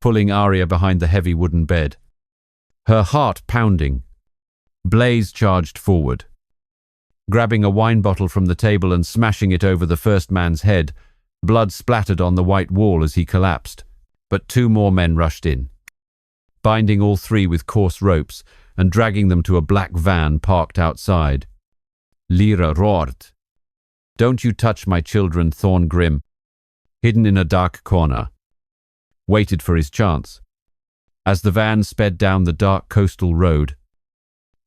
pulling Arya behind the heavy wooden bed, her heart pounding. Blaze charged forward, grabbing a wine bottle from the table and smashing it over the first man's head. Blood splattered on the white wall as he collapsed, but two more men rushed in, binding all three with coarse ropes and dragging them to a black van parked outside. Lyra roared. Don't you touch my children. Thorn Grim, hidden in a dark corner, waited for his chance. As the van sped down the dark coastal road,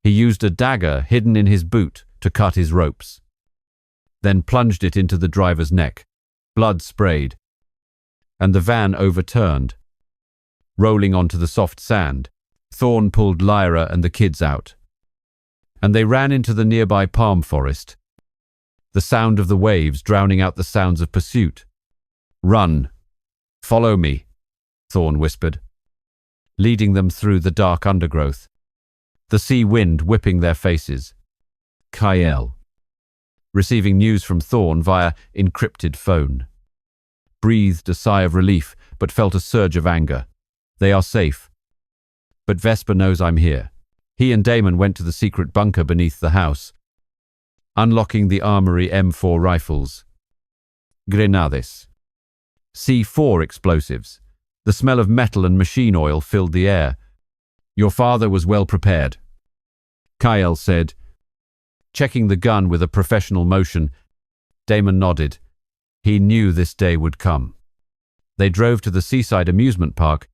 he used a dagger hidden in his boot to cut his ropes, then plunged it into the driver's neck. Blood sprayed, and the van overturned, rolling onto the soft sand. Thorn pulled Lyra and the kids out, and they ran into the nearby palm forest, the sound of the waves drowning out the sounds of pursuit. Run. Follow me, Thorn whispered, leading them through the dark undergrowth. the sea wind whipping their faces. Kyle, receiving news from Thorn via encrypted phone, breathed a sigh of relief but felt a surge of anger. They are safe. But Vesper knows I'm here. He and Damon went to the secret bunker beneath the house, unlocking the armory M4 rifles. Grenades. C4 explosives. The smell of metal and machine oil filled the air. Your father was well prepared, Kyle said, checking the gun with a professional motion. Damon nodded. He knew this day would come. They drove to the seaside amusement park,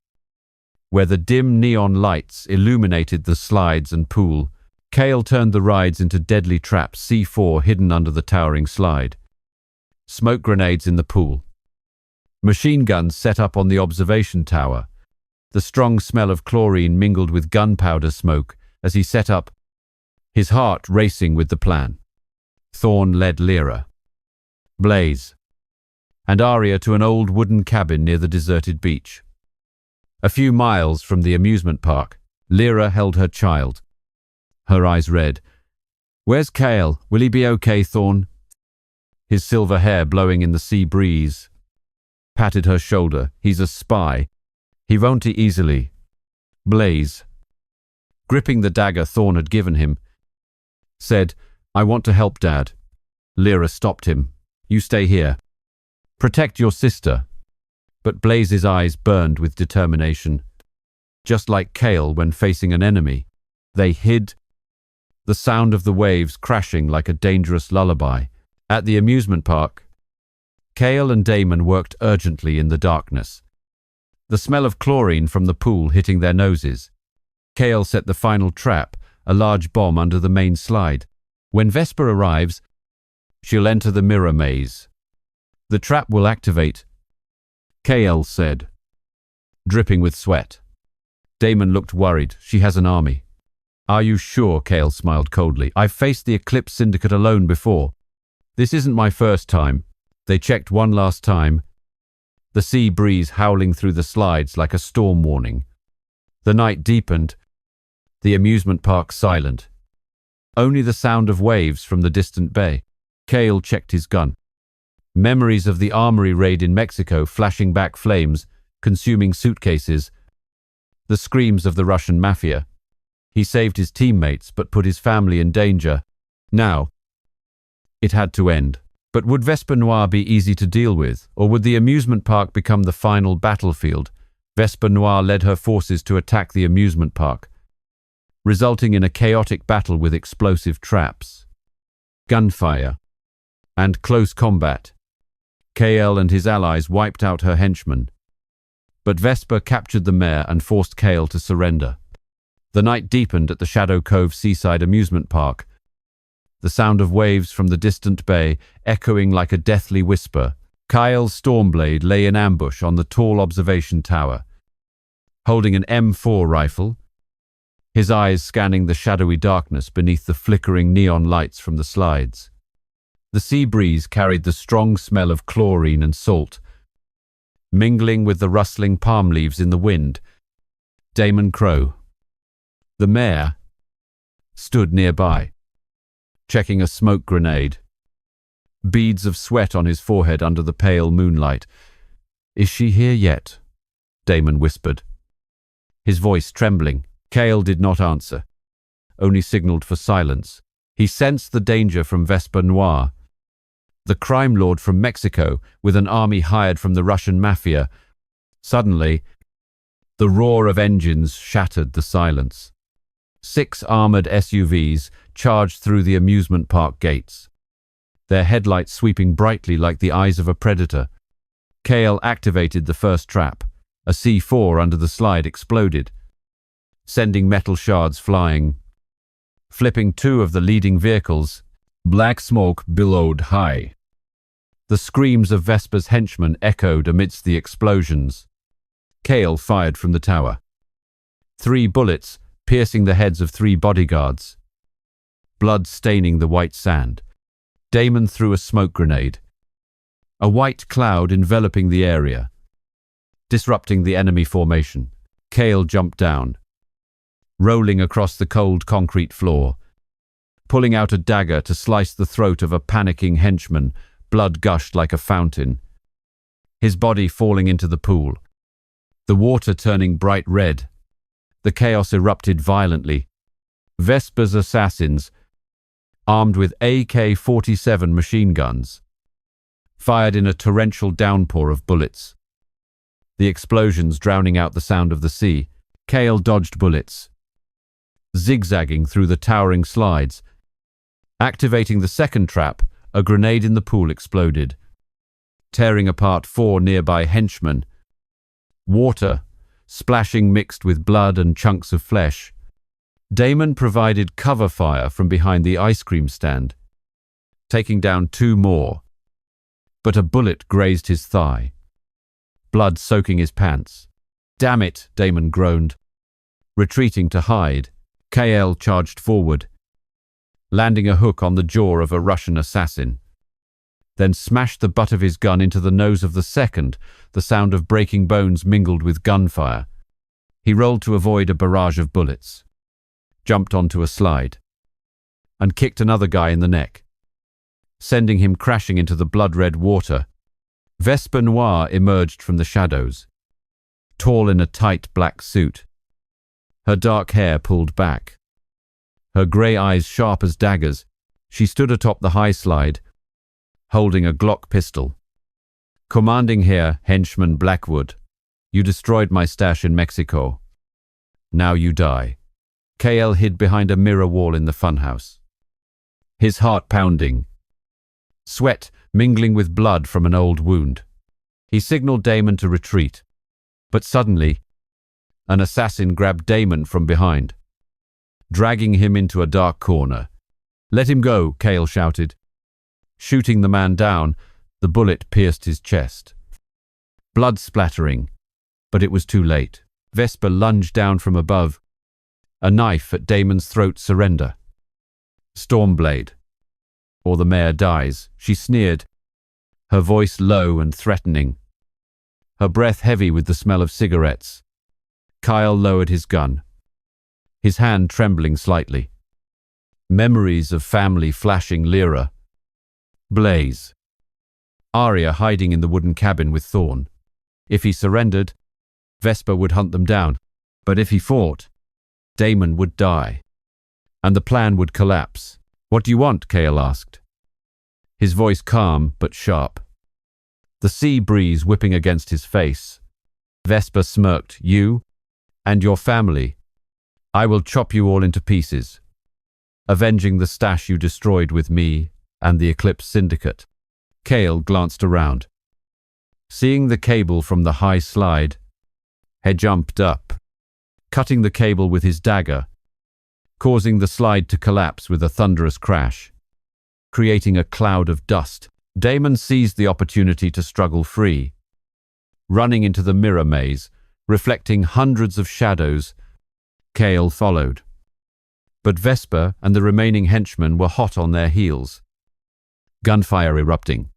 where the dim neon lights illuminated the slides and pool. Kale turned the rides into deadly traps, C4 hidden under the towering slide. Smoke grenades in the pool. Machine guns set up on the observation tower. The strong smell of chlorine mingled with gunpowder smoke as he set up, his heart racing with the plan. Thorn led Lyra, Blaze, and Arya to an old wooden cabin near the deserted beach. A few miles from the amusement park, Lyra held her child, her eyes red. Where's Kale? Will he be okay, Thorn? His silver hair blowing in the sea breeze. Patted her shoulder. He's a spy. He won't easily. Blaze, gripping the dagger Thorn had given him, said, I want to help Dad. Lyra stopped him. You stay here. Protect your sister. But Blaze's eyes burned with determination. Just like Kale when facing an enemy, they hid, the sound of the waves crashing like a dangerous lullaby. At the amusement park, Kale and Damon worked urgently in the darkness, the smell of chlorine from the pool hitting their noses. Kale set the final trap, a large bomb under the main slide. When Vesper arrives, she'll enter the mirror maze. The trap will activate, Kale said, dripping with sweat. Damon looked worried. She has an army. Are you sure? Kale smiled coldly. I've faced the Eclipse Syndicate alone before. This isn't my first time. They checked one last time, the sea breeze howling through the slides like a storm warning. The night deepened, the amusement park silent. Only the sound of waves from the distant bay. Kale checked his gun. Memories of the armory raid in Mexico flashing back flames, consuming suitcases. The screams of the Russian mafia. He saved his teammates but put his family in danger. Now, it had to end. But would Vesper Noire be easy to deal with, or would the amusement park become the final battlefield? Vesper Noire led her forces to attack the amusement park, resulting in a chaotic battle with explosive traps, gunfire, and close combat. Kale and his allies wiped out her henchmen, but Vesper captured the mayor and forced Kale to surrender. The night deepened at the Shadow Cove seaside amusement park, the sound of waves from the distant bay echoing like a deathly whisper. Kyle's Stormblade lay in ambush on the tall observation tower, holding an M4 rifle, his eyes scanning the shadowy darkness beneath the flickering neon lights from the slides. The sea breeze carried the strong smell of chlorine and salt, mingling with the rustling palm leaves in the wind. Damon Crow, the mayor, stood nearby, checking a smoke grenade, beads of sweat on his forehead under the pale moonlight. Is she here yet? Damon whispered, his voice trembling. Kale did not answer, only signaled for silence. He sensed the danger from Vesper Noire, the crime lord from Mexico with an army hired from the Russian mafia. Suddenly, the roar of engines shattered the silence. 6 armored SUVs charged through the amusement park gates, their headlights sweeping brightly like the eyes of a predator. Kale activated the first trap. A C4 under the slide exploded, sending metal shards flying, flipping 2 of the leading vehicles. Black smoke billowed high. The screams of Vesper's henchmen echoed amidst the explosions. Kale fired from the tower. 3 bullets piercing the heads of 3 bodyguards, blood staining the white sand. Damon threw a smoke grenade, a white cloud enveloping the area, disrupting the enemy formation. Kale jumped down, rolling across the cold concrete floor. Pulling out a dagger to slice the throat of a panicking henchman, blood gushed like a fountain. His body falling into the pool. The water turning bright red. The chaos erupted violently. Vesper's assassins, armed with AK-47 machine guns, fired in a torrential downpour of bullets. The explosions drowning out the sound of the sea. Kale dodged bullets, zigzagging through the towering slides. Activating the second trap, a grenade in the pool exploded, tearing apart 4 nearby henchmen. Water, splashing mixed with blood and chunks of flesh. Damon provided cover fire from behind the ice cream stand, taking down 2 more. But a bullet grazed his thigh, blood soaking his pants. "Damn it," Damon groaned. Retreating to hide, KL charged forward, landing a hook on the jaw of a Russian assassin. Then smashed the butt of his gun into the nose of the second, the sound of breaking bones mingled with gunfire. He rolled to avoid a barrage of bullets, jumped onto a slide, and kicked another guy in the neck, sending him crashing into the blood-red water. Vesper Noir emerged from the shadows, tall in a tight black suit, her dark hair pulled back, her grey eyes sharp as daggers. She stood atop the high slide, holding a Glock pistol. "Commanding here, henchman Blackwood. You destroyed my stash in Mexico. Now you die." KL hid behind a mirror wall in the funhouse, his heart pounding, sweat mingling with blood from an old wound. He signaled Damon to retreat, but suddenly, an assassin grabbed Damon from behind, dragging him into a dark corner. "Let him go," Kale shouted. Shooting the man down, the bullet pierced his chest, blood splattering, but it was too late. Vesper lunged down from above, a knife at Damon's throat. "Surrender. Stormblade, or the mayor dies," she sneered, her voice low and threatening, her breath heavy with the smell of cigarettes. Kyle lowered his gun, his hand trembling slightly. Memories of family flashing Lyra. Blaze. Arya hiding in the wooden cabin with Thorn. If he surrendered, Vesper would hunt them down, but if he fought, Damon would die, and the plan would collapse. "What do you want?" Kale asked, his voice calm but sharp, the sea breeze whipping against his face. Vesper smirked. "You and your family. I will chop you all into pieces, avenging the stash you destroyed with me and the Eclipse Syndicate." Kale glanced around, seeing the cable from the high slide. He jumped up, cutting the cable with his dagger, causing the slide to collapse with a thunderous crash, creating a cloud of dust. Damon seized the opportunity to struggle free, running into the mirror maze, reflecting hundreds of shadows. Kale followed, but Vesper and the remaining henchmen were hot on their heels. Gunfire erupting.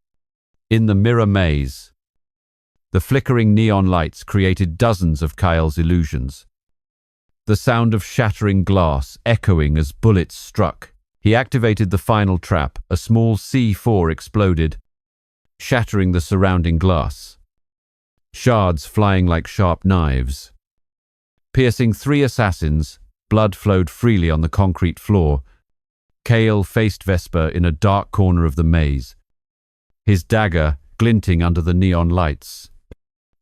In the mirror maze, the flickering neon lights created dozens of Kyle's illusions, the sound of shattering glass echoing as bullets struck. He activated the final trap. A small C4 exploded, shattering the surrounding glass, shards flying like sharp knives. Piercing 3 assassins, blood flowed freely on the concrete floor. Kale faced Vesper in a dark corner of the maze, his dagger glinting under the neon lights.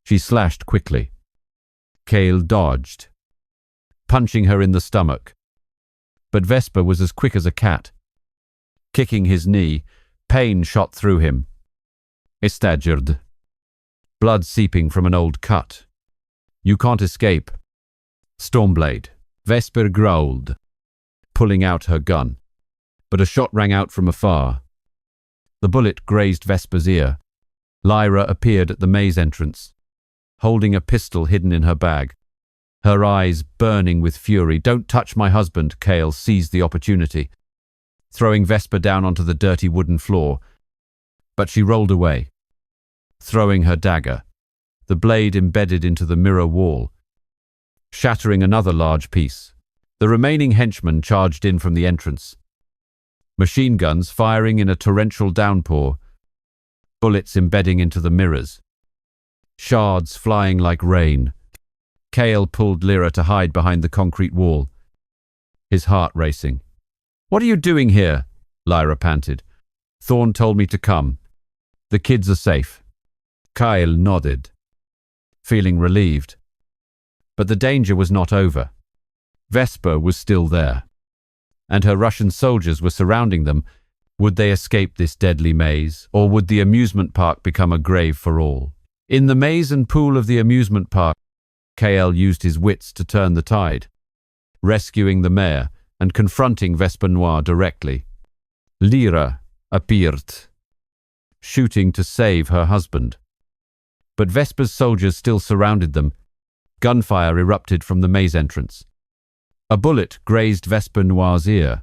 She slashed quickly. Kale dodged, punching her in the stomach. But Vesper was as quick as a cat. Kicking his knee, pain shot through him. He staggered, blood seeping from an old cut. "You can't escape." "Stormblade," Vesper growled, pulling out her gun. But a shot rang out from afar. The bullet grazed Vesper's ear. Lyra appeared at the maze entrance, holding a pistol hidden in her bag, her eyes burning with fury. "Don't touch my husband." Kale seized the opportunity, throwing Vesper down onto the dirty wooden floor. But she rolled away, throwing her dagger. The blade embedded into the mirror wall, shattering another large piece. The remaining henchmen charged in from the entrance. Machine guns firing in a torrential downpour, bullets embedding into the mirrors, shards flying like rain. Kale pulled Lyra to hide behind the concrete wall, his heart racing. "What are you doing here?" Lyra panted. "Thorn told me to come. The kids are safe." Kyle nodded, feeling relieved. But the danger was not over. Vesper was still there, and her Russian soldiers were surrounding them. Would they escape this deadly maze, or would the amusement park become a grave for all? In the maze and pool of the amusement park, KL used his wits to turn the tide, rescuing the mayor and confronting Vesper Noir directly. Lyra appeared, shooting to save her husband. But Vesper's soldiers still surrounded them. Gunfire erupted from the maze entrance. A bullet grazed Vesper Noir's ear,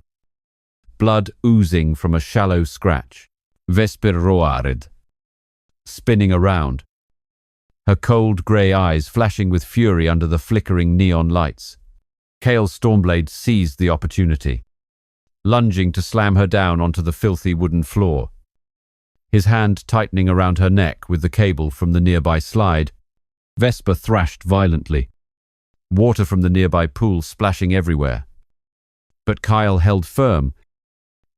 blood oozing from a shallow scratch. Vesper roared, spinning around, her cold grey eyes flashing with fury under the flickering neon lights. Kale Stormblade seized the opportunity, lunging to slam her down onto the filthy wooden floor. His hand tightening around her neck with the cable from the nearby slide, Vesper thrashed violently, water from the nearby pool splashing everywhere. But Kyle held firm,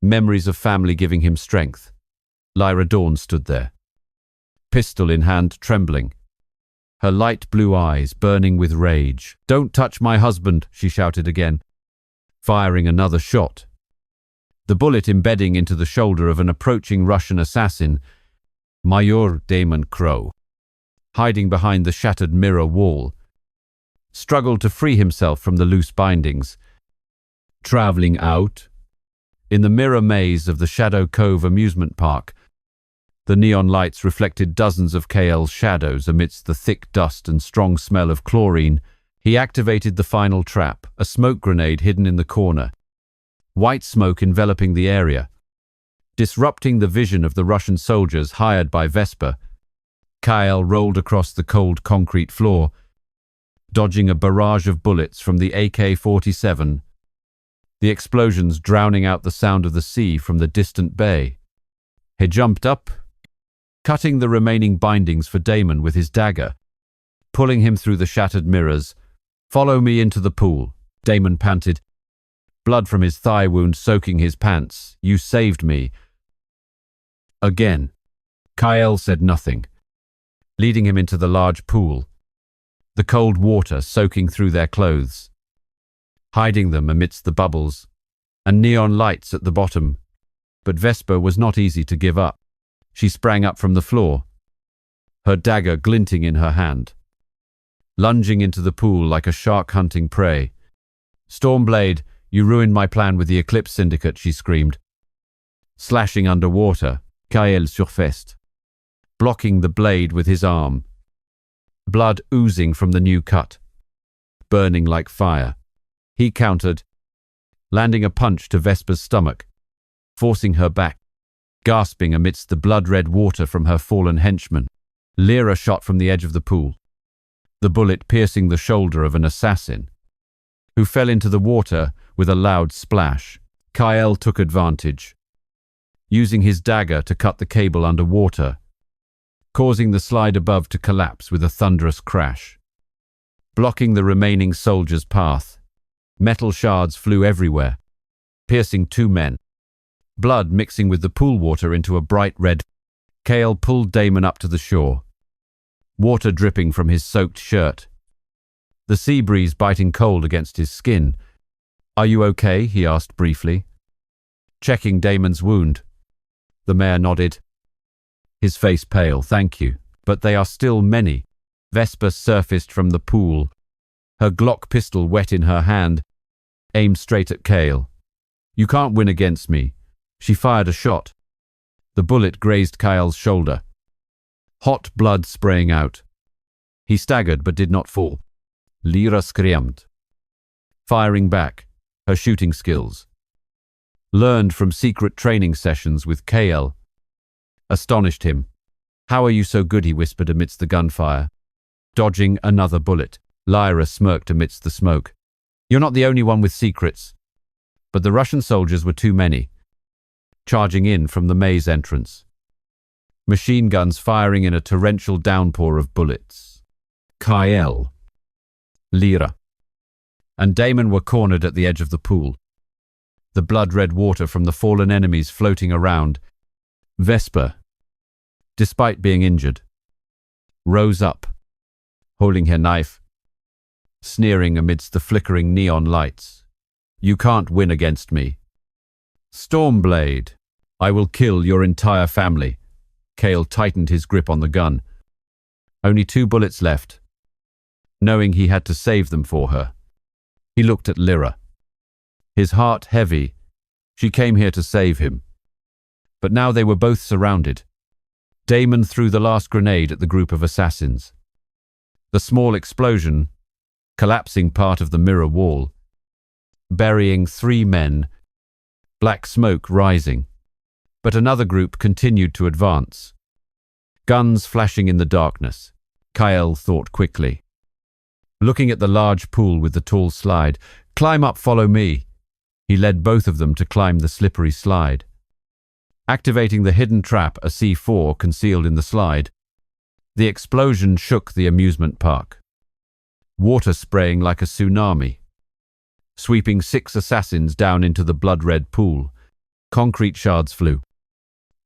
memories of family giving him strength. Lyra Dawn stood there, pistol in hand, trembling, her light blue eyes burning with rage. "Don't touch my husband," she shouted again, firing another shot, the bullet embedding into the shoulder of an approaching Russian assassin, Major Damon Crow, hiding behind the shattered mirror wall, struggled to free himself from the loose bindings. Traveling out? In the mirror maze of the Shadow Cove amusement park, the neon lights reflected dozens of KL's shadows amidst the thick dust and strong smell of chlorine. He activated the final trap, a smoke grenade hidden in the corner, white smoke enveloping the area, disrupting the vision of the Russian soldiers hired by Vesper. Kyle rolled across the cold concrete floor, dodging a barrage of bullets from the AK-47, the explosions drowning out the sound of the sea from the distant bay. He jumped up, cutting the remaining bindings for Damon with his dagger, pulling him through the shattered mirrors. "Follow me into the pool," Damon panted, blood from his thigh wound soaking his pants. "You saved me." Again. Kyle said nothing, leading him into the large pool, the cold water soaking through their clothes, hiding them amidst the bubbles and neon lights at the bottom. But Vesper was not easy to give up. She sprang up from the floor, her dagger glinting in her hand, lunging into the pool like a shark hunting prey. "Stormblade, you ruined my plan with the Eclipse Syndicate," she screamed. Slashing underwater, Kyle surfaced, blocking the blade with his arm, blood oozing from the new cut, burning like fire. He countered, landing a punch to Vesper's stomach, forcing her back, gasping amidst the blood-red water from her fallen henchman. Lyra shot from the edge of the pool, the bullet piercing the shoulder of an assassin, who fell into the water with a loud splash. Kyle took advantage, using his dagger to cut the cable underwater, causing the slide above to collapse with a thunderous crash. Blocking the remaining soldier's path, metal shards flew everywhere, piercing two men, blood mixing with the pool water into a bright red. Kale pulled Damon up to the shore, water dripping from his soaked shirt, the sea breeze biting cold against his skin. "Are you okay?" he asked briefly, checking Damon's wound. The mayor nodded, his face pale. "Thank you, but they are still many." Vesper surfaced from the pool, her Glock pistol wet in her hand, aimed straight at Kale. "You can't win against me." She fired a shot. The bullet grazed Kyle's shoulder, hot blood spraying out. He staggered but did not fall. Lyra screamed, firing back, her shooting skills, learned from secret training sessions with Kale, astonished him. "How are you so good?" he whispered amidst the gunfire, dodging another bullet. Lyra smirked amidst the smoke. You're not the only one with secrets. But the Russian soldiers were too many, charging in from the maze entrance. Machine guns firing in a torrential downpour of bullets. Kyle, Lyra, and Damon were cornered at the edge of the pool. The blood-red water from the fallen enemies floating around. Vesper, despite being injured, rose up, holding her knife, sneering amidst the flickering neon lights. You can't win against me. Stormblade, I will kill your entire family. Kale tightened his grip on the gun. Only 2 bullets left. Knowing he had to save them for her, he looked at Lyra. His heart heavy. She came here to save him. But now they were both surrounded. Damon threw the last grenade at the group of assassins. The small explosion, collapsing part of the mirror wall, burying 3 men, black smoke rising. But another group continued to advance. Guns flashing in the darkness. Kyle thought quickly. Looking at the large pool with the tall slide, climb up, follow me. He led both of them to climb the slippery slide. Activating the hidden trap, a C4 concealed in the slide, the explosion shook the amusement park. Water spraying like a tsunami, sweeping 6 assassins down into the blood-red pool. Concrete shards flew,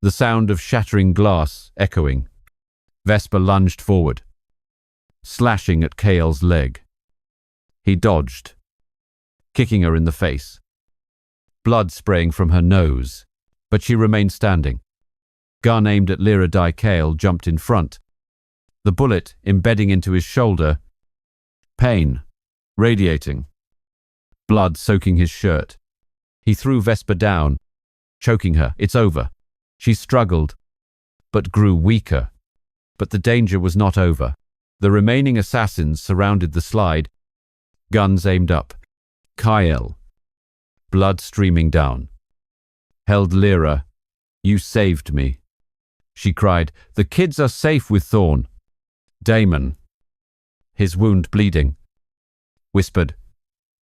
the sound of shattering glass echoing. Vesper lunged forward, slashing at Kale's leg. He dodged, kicking her in the face. Blood spraying from her nose, but she remained standing. Gun aimed at Lyra. Kale jumped in front, the bullet embedding into his shoulder. Pain, radiating. Blood soaking his shirt. He threw Vesper down, choking her. It's over. She struggled, but grew weaker. But the danger was not over. The remaining assassins surrounded the slide, guns aimed up. Kyle, blood streaming down, held Lyra. You saved me, she cried. The kids are safe with Thorn. Damon, his wound bleeding, whispered,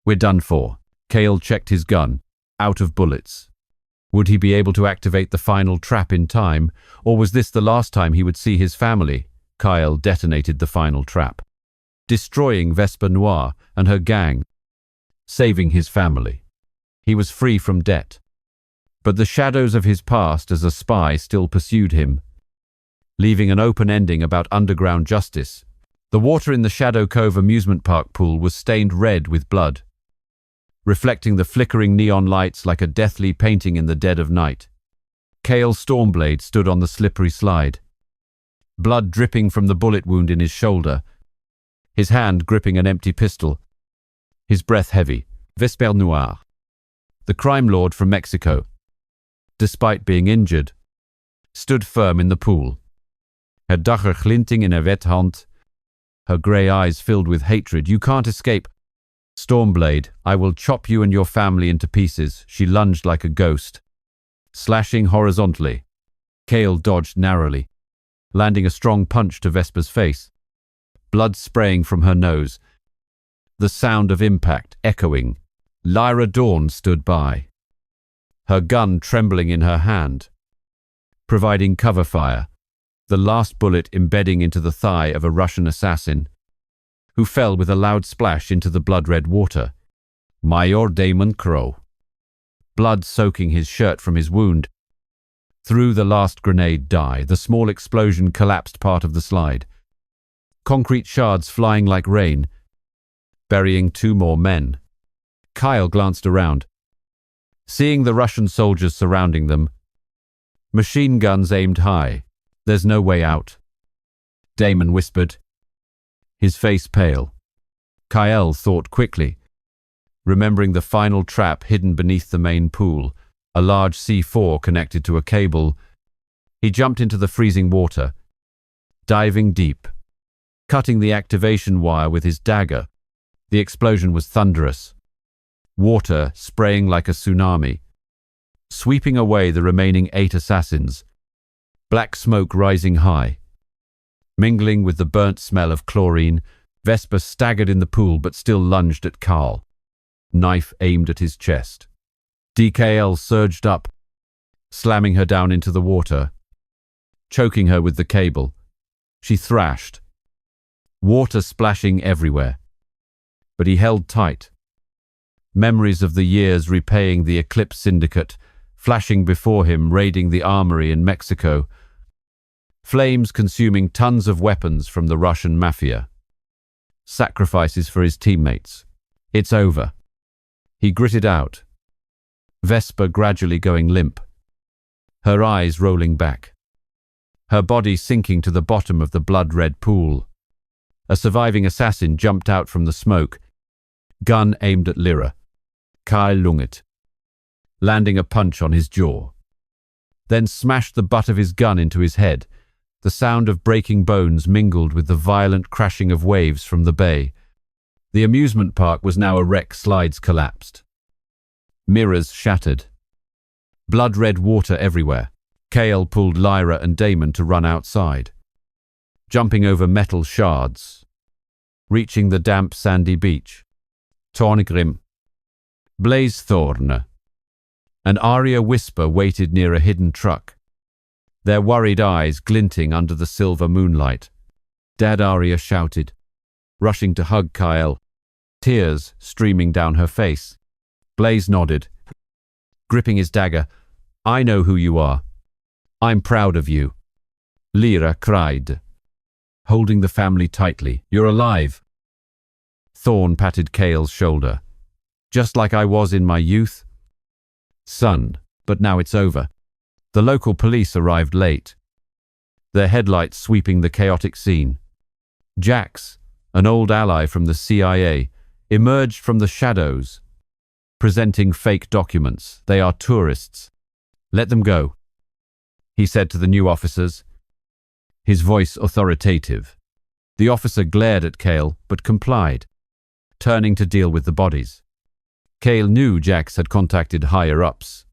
we're done for. Kale checked his gun, out of bullets. Would he be able to activate the final trap in time, or was this the last time he would see his family? Kyle detonated the final trap, destroying Vesper Noir and her gang, saving his family. He was free from debt. But the shadows of his past as a spy still pursued him, leaving an open ending about underground justice. The water in the Shadow Cove amusement park pool was stained red with blood, reflecting the flickering neon lights like a deathly painting in the dead of night. Kale Stormblade stood on the slippery slide, blood dripping from the bullet wound in his shoulder, his hand gripping an empty pistol, his breath heavy. Vesper Noir, the crime lord from Mexico, despite being injured, stood firm in the pool, her dagger glinting in her wet hand, her grey eyes filled with hatred. You can't escape. Stormblade, I will chop you and your family into pieces. She lunged like a ghost, slashing horizontally. Kale dodged narrowly, landing a strong punch to Vesper's face, blood spraying from her nose, the sound of impact echoing. Lyra Dawn stood by, her gun trembling in her hand, providing cover fire, the last bullet embedding into the thigh of a Russian assassin, who fell with a loud splash into the blood-red water. Major Damon Crow, blood soaking his shirt from his wound. Through the last grenade the small explosion collapsed part of the slide, concrete shards flying like rain, burying 2 more men. Kyle glanced around, seeing the Russian soldiers surrounding them, machine guns aimed high. There's no way out, Damon whispered, his face pale. Kyle thought quickly, remembering the final trap hidden beneath the main pool, a large C4 connected to a cable. He jumped into the freezing water, diving deep, cutting the activation wire with his dagger. The explosion was thunderous, water spraying like a tsunami, sweeping away the remaining 8 assassins, black smoke rising high. Mingling with the burnt smell of chlorine, Vesper staggered in the pool but still lunged at Carl. knife aimed at his chest. DKL surged up, slamming her down into the water, choking her with the cable. She thrashed, water splashing everywhere. But he held tight. Memories of the years repaying the Eclipse Syndicate, flashing before him, raiding the armory in Mexico, flames consuming tons of weapons from the Russian mafia. Sacrifices for his teammates. It's over. He gritted out, Vesper gradually going limp, her eyes rolling back, her body sinking to the bottom of the blood-red pool. A surviving assassin jumped out from the smoke, gun aimed at Lyra. Kyle Lunget, landing a punch on his jaw, then smashed the butt of his gun into his head. The sound of breaking bones mingled with the violent crashing of waves from the bay. The amusement park was now a wreck. Slides collapsed. Mirrors shattered. Blood-red water everywhere. Kale pulled Lyra and Damon to run outside, jumping over metal shards, reaching the damp sandy beach. Torngrim, Blaze Thorn, and Arya Whisper waited near a hidden truck, their worried eyes glinting under the silver moonlight. Dad, Arya shouted, rushing to hug Kyle, tears streaming down her face. Blaze nodded, gripping his dagger. I know who you are. I'm proud of you. Lyra cried, holding the family tightly. You're alive. Thorn patted Kale's shoulder. Just like I was in my youth. Son, but now it's over. The local police arrived late, their headlights sweeping the chaotic scene. Jax, an old ally from the CIA, emerged from the shadows, presenting fake documents. They are tourists. Let them go, he said to the new officers, his voice authoritative. The officer glared at Kale, but complied, turning to deal with the bodies. Kale knew Jax had contacted higher-ups,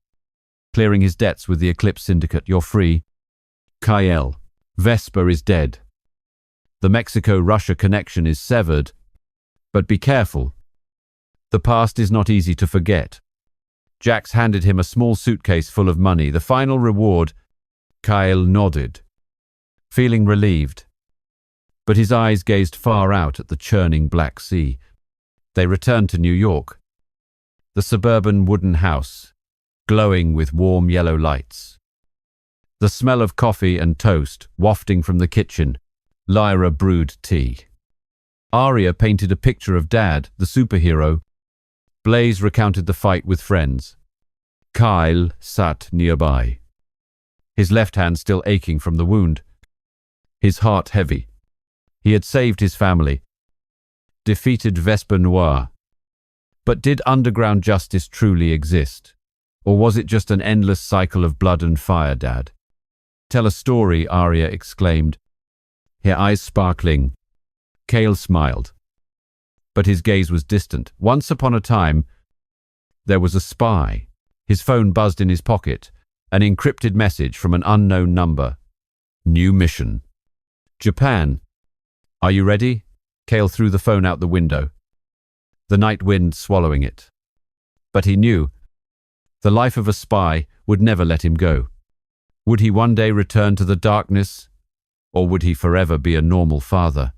clearing his debts with the Eclipse Syndicate. You're free. Kyle, Vesper is dead. The Mexico-Russia connection is severed, but be careful. The past is not easy to forget. Jax handed him a small suitcase full of money, the final reward. Kyle nodded, feeling relieved, but his eyes gazed far out at the churning Black Sea. They returned to New York, the suburban wooden house, glowing with warm yellow lights. The smell of coffee and toast wafting from the kitchen. Lyra brewed tea. Arya painted a picture of Dad, the superhero. Blaze recounted the fight with friends. Kyle sat nearby, his left hand still aching from the wound, his heart heavy. He had saved his family, defeated Vesper Noir. But did underground justice truly exist? Or was it just an endless cycle of blood and fire, Dad? Tell a story, Arya exclaimed, her eyes sparkling. Kale smiled, but his gaze was distant. Once upon a time, there was a spy. His phone buzzed in his pocket, an encrypted message from an unknown number. New mission. Japan. Are you ready? Kale threw the phone out the window, the night wind swallowing it. But he knew the life of a spy would never let him go. Would he one day return to the darkness, or would he forever be a normal father?